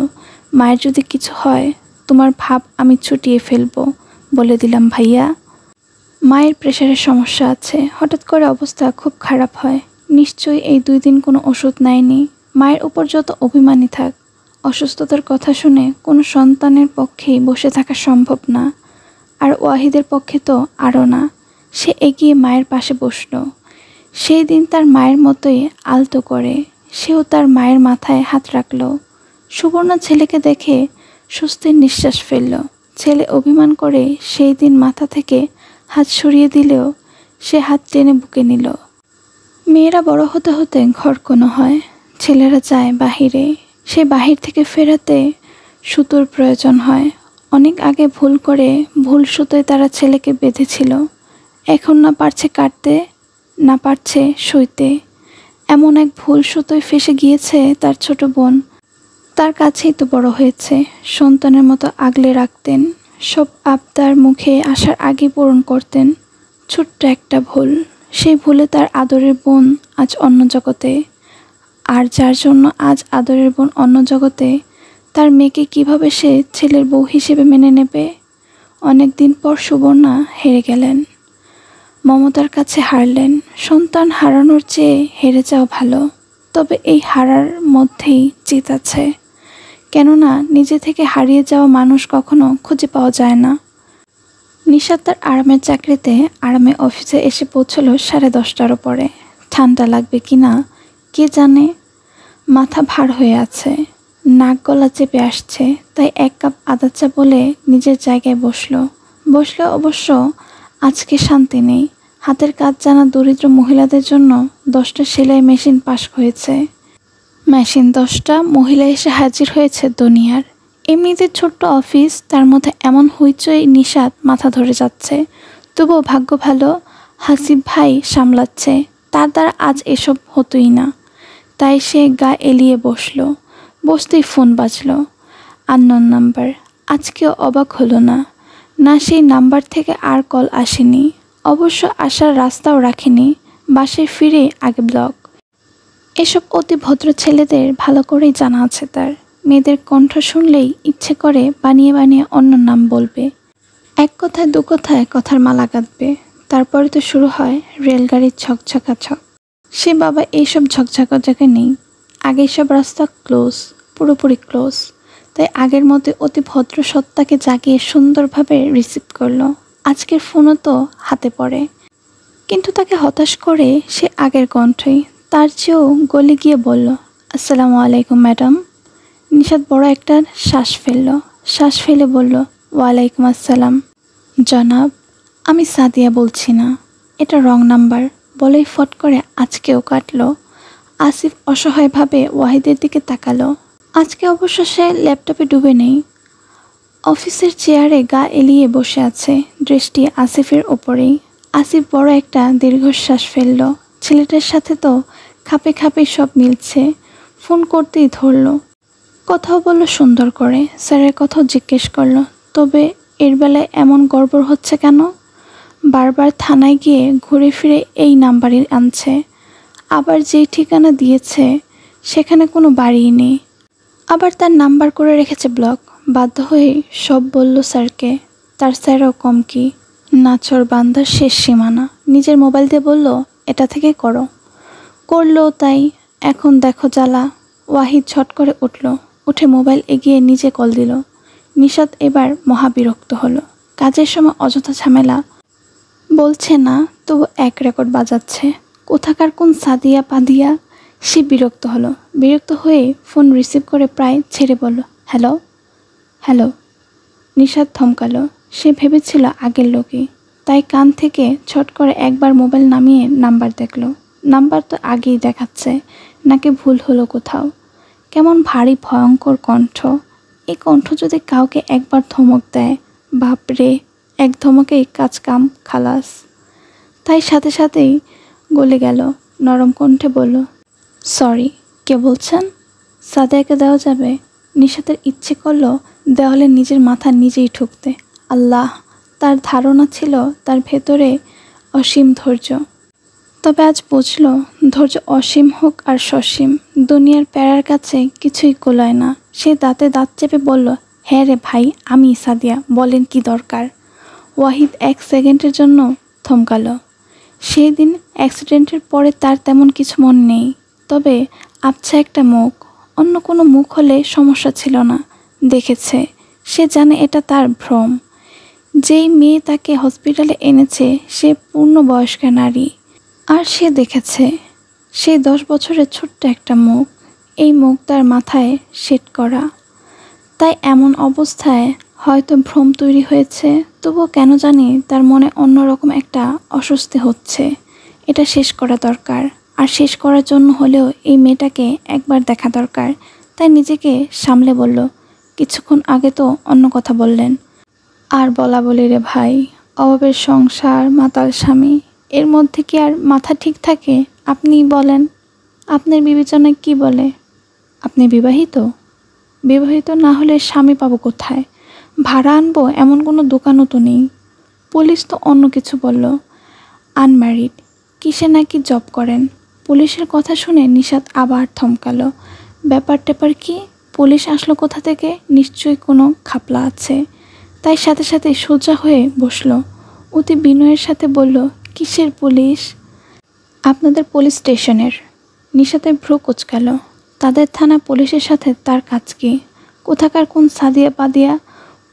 মায়ের যদি কিছু হয় তোমার ভাব আমি ছুটিয়ে ফেলবো, বলে দিলাম ভাইয়া। মায়ের প্রেশারের সমস্যা আছে, হঠাৎ করে অবস্থা খুব খারাপ হয়। নিশ্চয়ই এই 2 দিন কোনো ওষুধ নেয়নি। মায়ের উপর যত অভিমানী থাক, অসুস্থতার কথা শুনে কোনো সন্তানের পক্ষেই বসে থাকা সম্ভব না। আর ওয়াহিদের পক্ষে তো আরও না। সে এগিয়ে মায়ের পাশে বসল। সেই দিন তার মায়ের মতোই আলতো করে সেও তার মায়ের মাথায় হাত রাখল। সুবর্ণা ছেলেকে দেখে স্বস্তির নিঃশ্বাস ফেলল। ছেলে অভিমান করে সেই দিন মাথা থেকে হাত সরিয়ে দিলেও সে হাত টেনে বুকে নিল। মেয়েরা বড় হতে হতে ঘর কোনো হয়, ছেলেরা যায় বাহিরে। সে বাহির থেকে ফেরাতে সুতোর প্রয়োজন হয়। অনেক আগে ভুল করে ভুল সুতোয় তারা ছেলেকে বেঁধেছিল। এখন না পারছে কাটতে, না পারছে সইতে। এমন এক ভুল সুতোয় ফেসে গিয়েছে তার ছোট বোন। তার কাছেই তো বড় হয়েছে, সন্তানের মতো আগলে রাখতেন। সব আবদার মুখে আসার আগে পূরণ করতেন। ছোট্ট একটা ভুল, সেই ভুলে তার আদরের বোন আজ অন্য জগতে। আর যার জন্য আজ আদরের বোন অন্য জগতে, তার মেয়েকে কিভাবে সে ছেলের বউ হিসেবে মেনে নেবে? অনেক দিন পর সুবর্ণা হেরে গেলেন, মমতার কাছে হারলেন। সন্তান হারানোর চেয়ে হেরে যাওয়া ভালো। তবে এই হারার মধ্যেই জিত আছে, কেননা নিজে থেকে হারিয়ে যাওয়া মানুষ কখনো খুঁজে পাওয়া যায় না। নিশাত তার আরামের চাকরিতে আরামে অফিসে এসে পৌঁছলো 10:30টারও পরে। ঠান্ডা লাগবে কি না কে জানে। মাথা ভার হয়ে আছে, নাক গলা চেপে আসছে। তাই 1 কাপ আদা চা বলে নিজের জায়গায় বসলো। অবশ্য আজকে শান্তি নেই। হাতের কাজ জানা দরিদ্র মহিলাদের জন্য 10টা সেলাই মেশিন পাস হয়েছে। মেশিন 10টা, মহিলা এসে হাজির হয়েছে দুনিয়ার। এমনিতে ছোট্ট অফিস, তার মধ্যে এমন হইচই। নিশাত মাথা ধরে যাচ্ছে। তবুও ভাগ্য ভালো, হাসিব ভাই সামলাচ্ছে। তার দ্বারা আজ এসব হতোই না। তাই সে গা এলিয়ে বসলো। বসতেই ফোন বাজলো। Unknown number. আজকেও অবাক হলো না, না সেই নাম্বার থেকে আর কল আসেনি। অবশ্য আসার রাস্তাও রাখেনি। বাসায় ফিরে আগে ব্লক। এসব অতি ভদ্র ছেলেদের ভালো করেই জানা আছে তার। মেয়েদের কণ্ঠ শুনলেই ইচ্ছে করে বানিয়ে বানিয়ে অন্য নাম বলবে। 1 কথায় 2 কথায় কথার মালা গাঁথবে। তারপরে তো শুরু হয় রেলগাড়ির ছকছকাছক। সে বাবা এইসব ঝকঝকাঝকে নেই। আগে সব রাস্তা ক্লোজ, পুরোপুরি ক্লোজ। তাই আগের মতো অতি ভদ্র সত্তাকে জাগিয়ে সুন্দরভাবে রিসিভ করলো। আজকের ফোনও তো হাতে পড়ে। কিন্তু তাকে হতাশ করে সে আগের কণ্ঠই, তার চেয়েও গলে গিয়ে বলল, আসসালামু আলাইকুম ম্যাডাম। নিশাত বড় একটা শ্বাস ফেলে বলল, ওয়ালাইকুম আসসালাম জনাব। আমি সাদিয়া বলছি না, এটা রং নাম্বার, বলেই ফট করে আজকেও কাটলো। আসিফ অসহায়ভাবে ওয়াহিদের দিকে তাকালো। আজকে অবশ্য সে ল্যাপটপে ডুবে নেই। অফিসের চেয়ারে গা এলিয়ে বসে আছে, দৃষ্টি আসিফের ওপরেই। আসিফ বড় একটা দীর্ঘশ্বাস ফেলল। ছেলেটার সাথে তো খাপে খাপে সব মিলছে। ফোন করতেই ধরল। কথাও বলল সুন্দর করে। স্যারের কথাও জিজ্ঞেস করলো। তবে এর বেলায় এমন গড়বড় হচ্ছে কেন? বারবার থানায় গিয়ে ঘুরে ফিরে এই নাম্বারই আনছে। আবার যেই ঠিকানা দিয়েছে সেখানে কোনো বাড়িই নেই। আবার তার নাম্বার করে রেখেছে ব্লক। বাধ্য হয়ে সব বলল স্যারকে। তার স্যারও কম কি, নাচর বান্দার শেষ সীমানা। নিজের মোবাইল দিয়ে বলল, এটা থেকে করো। করলো তাই। এখন দেখো জ্বালা। ওয়াহিদ ঝট করে উঠল, উঠে মোবাইল এগিয়ে নিজে কল দিল। নিশাত এবার মহাবিরক্ত হলো। কাজের সময় অযথা ঝামেলা বলছে না, তবু এক রেকর্ড বাজাচ্ছে। কোথাকার কোন সাদিয়া পাদিয়া। সে বিরক্ত হলো। বিরক্ত হয়ে ফোন রিসিভ করে প্রায় ছেড়ে বলল, হ্যালো। হ্যালো। নিশাত থমকালো। সে ভেবেছিল আগের লোকই, তাই কান থেকে ছট করে একবার মোবাইল নামিয়ে নাম্বার দেখল। নাম্বার তো আগেই দেখাচ্ছে, নাকি ভুল হলো কোথাও। কেমন ভারী ভয়ঙ্কর কণ্ঠ। এই কণ্ঠ যদি কাউকে একবার ধমক দেয়, বাপরে, এক ধমকেই কাজ কাম খালাস। তাই সাথে সাথেই গলে গেল। নরম কণ্ঠে বলল, সরি, কে বলছেন? সাদিয়াকে দেওয়া যাবে? নিশাতের ইচ্ছে করল দেওয়ালে নিজের মাথা নিজেই ঠুকতে। আল্লাহ, তার ধারণা ছিল তার ভেতরে অসীম ধৈর্য। তবে আজ বুঝল, ধৈর্য অসীম হোক আর সসীম, দুনিয়ার প্যারার কাছে কিছুই কোলায় না। সে দাঁতে দাঁত চেপে বলল, হ্যাঁ রে ভাই, আমি সাদিয়া, বলেন কি দরকার? ওয়াহিদ এক সেকেন্ডের জন্য থমকালো। সেই দিন অ্যাক্সিডেন্টের পরে তার তেমন কিছু মনে নেই, তবে আবছা একটা মুখ। অন্য কোনো মুখ হলে সমস্যা ছিল না। দেখেছে, সে জানে এটা তার ভ্রম। যেই মেয়ে তাকে হসপিটালে এনেছে সে পূর্ণবয়স্কা নারী, আর সে দেখেছে সেই 10 বছরের ছোট্ট একটা মুখ। এই মুখ তার মাথায় সেট করা। তাই এমন অবস্থায় হয়তো ভ্রম তৈরি হয়েছে, তবুও কেন জানি তার মনে অন্যরকম একটা অস্বস্তি হচ্ছে। এটা শেষ করা দরকার, আর শেষ করার জন্য হলেও এই মেয়েটাকে একবার দেখা দরকার। তাই নিজেকে সামলে বলল, কিছুক্ষণ আগে তো অন্য কথা বললেন। আর বলা বলি রে ভাই, অভাবের সংসার, মাতাল স্বামী, এর মধ্যে কি আর মাথা ঠিক থাকে? আপনিই বলেন, আপনার বিবেচনায় কি বলে? আপনি বিবাহিত? বিবাহিত না হলে স্বামী পাবো কোথায়? ভাড়া আনবো এমন কোনো দোকানও তো নেই। পুলিশ তো অন্য কিছু বলল। আনম্যারিড, কিসে নাকি জব করেন। পুলিশের কথা শুনে নিশাত আবার থমকালো। ব্যাপার ট্যাপার কি? পুলিশ আসলো কোথা থেকে? নিশ্চয়ই কোনো খাপলা আছে। তাই সাথে সাথে সোজা হয়ে বসলো। অতি বিনয়ের সাথে বলল, কিসের পুলিশ? আপনাদের পুলিশ স্টেশনের। নিশাতের ভ্রু কুঁচকাল। তাদের থানা পুলিশের সাথে তার কাজ কি? কোথাকার কোন সাদিয়া পাদিয়া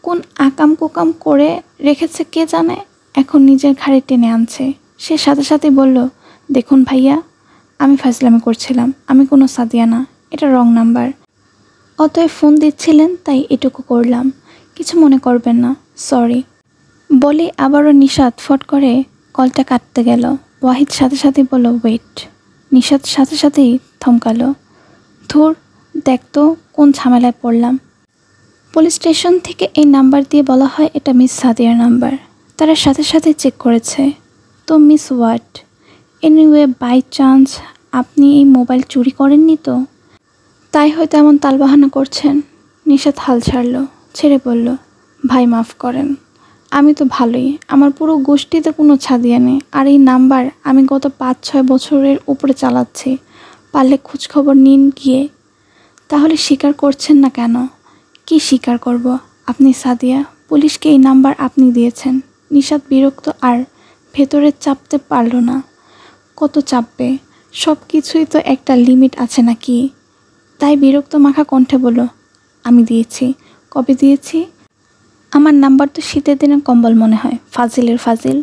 কোন আকাম কুকাম করে রেখেছে কে জানে, এখন নিজের ঘাড়ে টেনে আনছে। সে সাথে সাথে বলল, দেখুন ভাইয়া, আমি ফাজলামি করছিলাম, আমি কোনো সাদিয়া না, এটা রং নাম্বার। অতএব ফোন দিচ্ছিলেন তাই এটুকু করলাম, কিছু মনে করবেন না, সরি। বলে আবারও নিশাত ফট করে কলটা কাটতে গেল। ওয়াহিদ সাথে সাথে বলল, ওয়েট। নিশাত সাথে সাথেই থমকালো। ধুর, দেখ তো কোন ঝামেলায় পড়লাম। পুলিশ স্টেশন থেকে এই নাম্বার দিয়ে বলা হয় এটা মিস সাদিয়ার নাম্বার। তারা সাথে সাথে চেক করেছে। তো miss what? Anyway, by chance আপনি এই মোবাইল চুরি করেননি তো? তাই হয়তো এমন তালবাহানা করছেন। নিশাত হাল ছাড়ল, ছেড়ে বলল, ভাই মাফ করেন, আমি তো ভালোই, আমার পুরো গোষ্ঠীতে কোনো ছাদিয়া নেই। আর এই নাম্বার আমি গত 5-6 বছরের উপরে চালাচ্ছি, পারলে খোঁজখবর নিন গিয়ে। তাহলে স্বীকার করছেন না কেন? কি স্বীকার করব? আপনি সাদিয়া, পুলিশকে এই নাম্বার আপনি দিয়েছেন। নিশাত বিরক্ত আর ভেতরে চাপতে পারল না। কত চাপবে? সব কিছুই তো একটা লিমিট আছে নাকি? তাই বিরক্ত মাখা কণ্ঠে বলল, আমি দিয়েছি। কবে দিয়েছি? আমার নাম্বার তো শীতের দিনে কম্বল মনে হয়, ফাজিলের ফাজিল,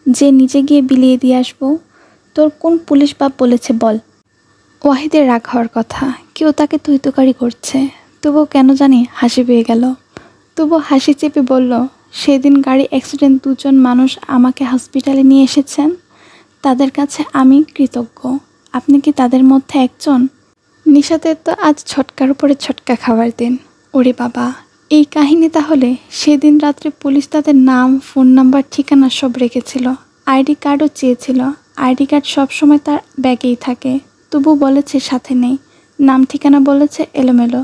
যে নিজে গিয়ে বিলিয়ে দিয়ে আসবো। তোর কোন পুলিশ বাপ বলেছে বল? ওয়াহিদের রাগ হওয়ার কথা, কেউ তাকে তুইতুকারি করছে। তবুও কেন জানি হাসি পেয়ে গেল। তবু হাসি চেপে বলল, সেদিন গাড়ি অ্যাক্সিডেন্ট 2 জন মানুষ আমাকে হসপিটালে নিয়ে এসেছেন, তাদের কাছে আমি কৃতজ্ঞ। আপনি কি তাদের মধ্যে একজন? নিশাতের তো আজ ছটকার উপরে ছটকা খাওয়ার দিন। ওরে বাবা, এই কাহিনী তাহলে! সেদিন রাত্রে পুলিশ তাদের নাম, ফোন নাম্বার, ঠিকানা সব রেখেছিল। আইডি কার্ডও চেয়েছিল। আইডি কার্ড সবসময় তার ব্যাগেই থাকে, তবু বলেছে সাথে নেই। নাম ঠিকানা বলেছে এলোমেলো।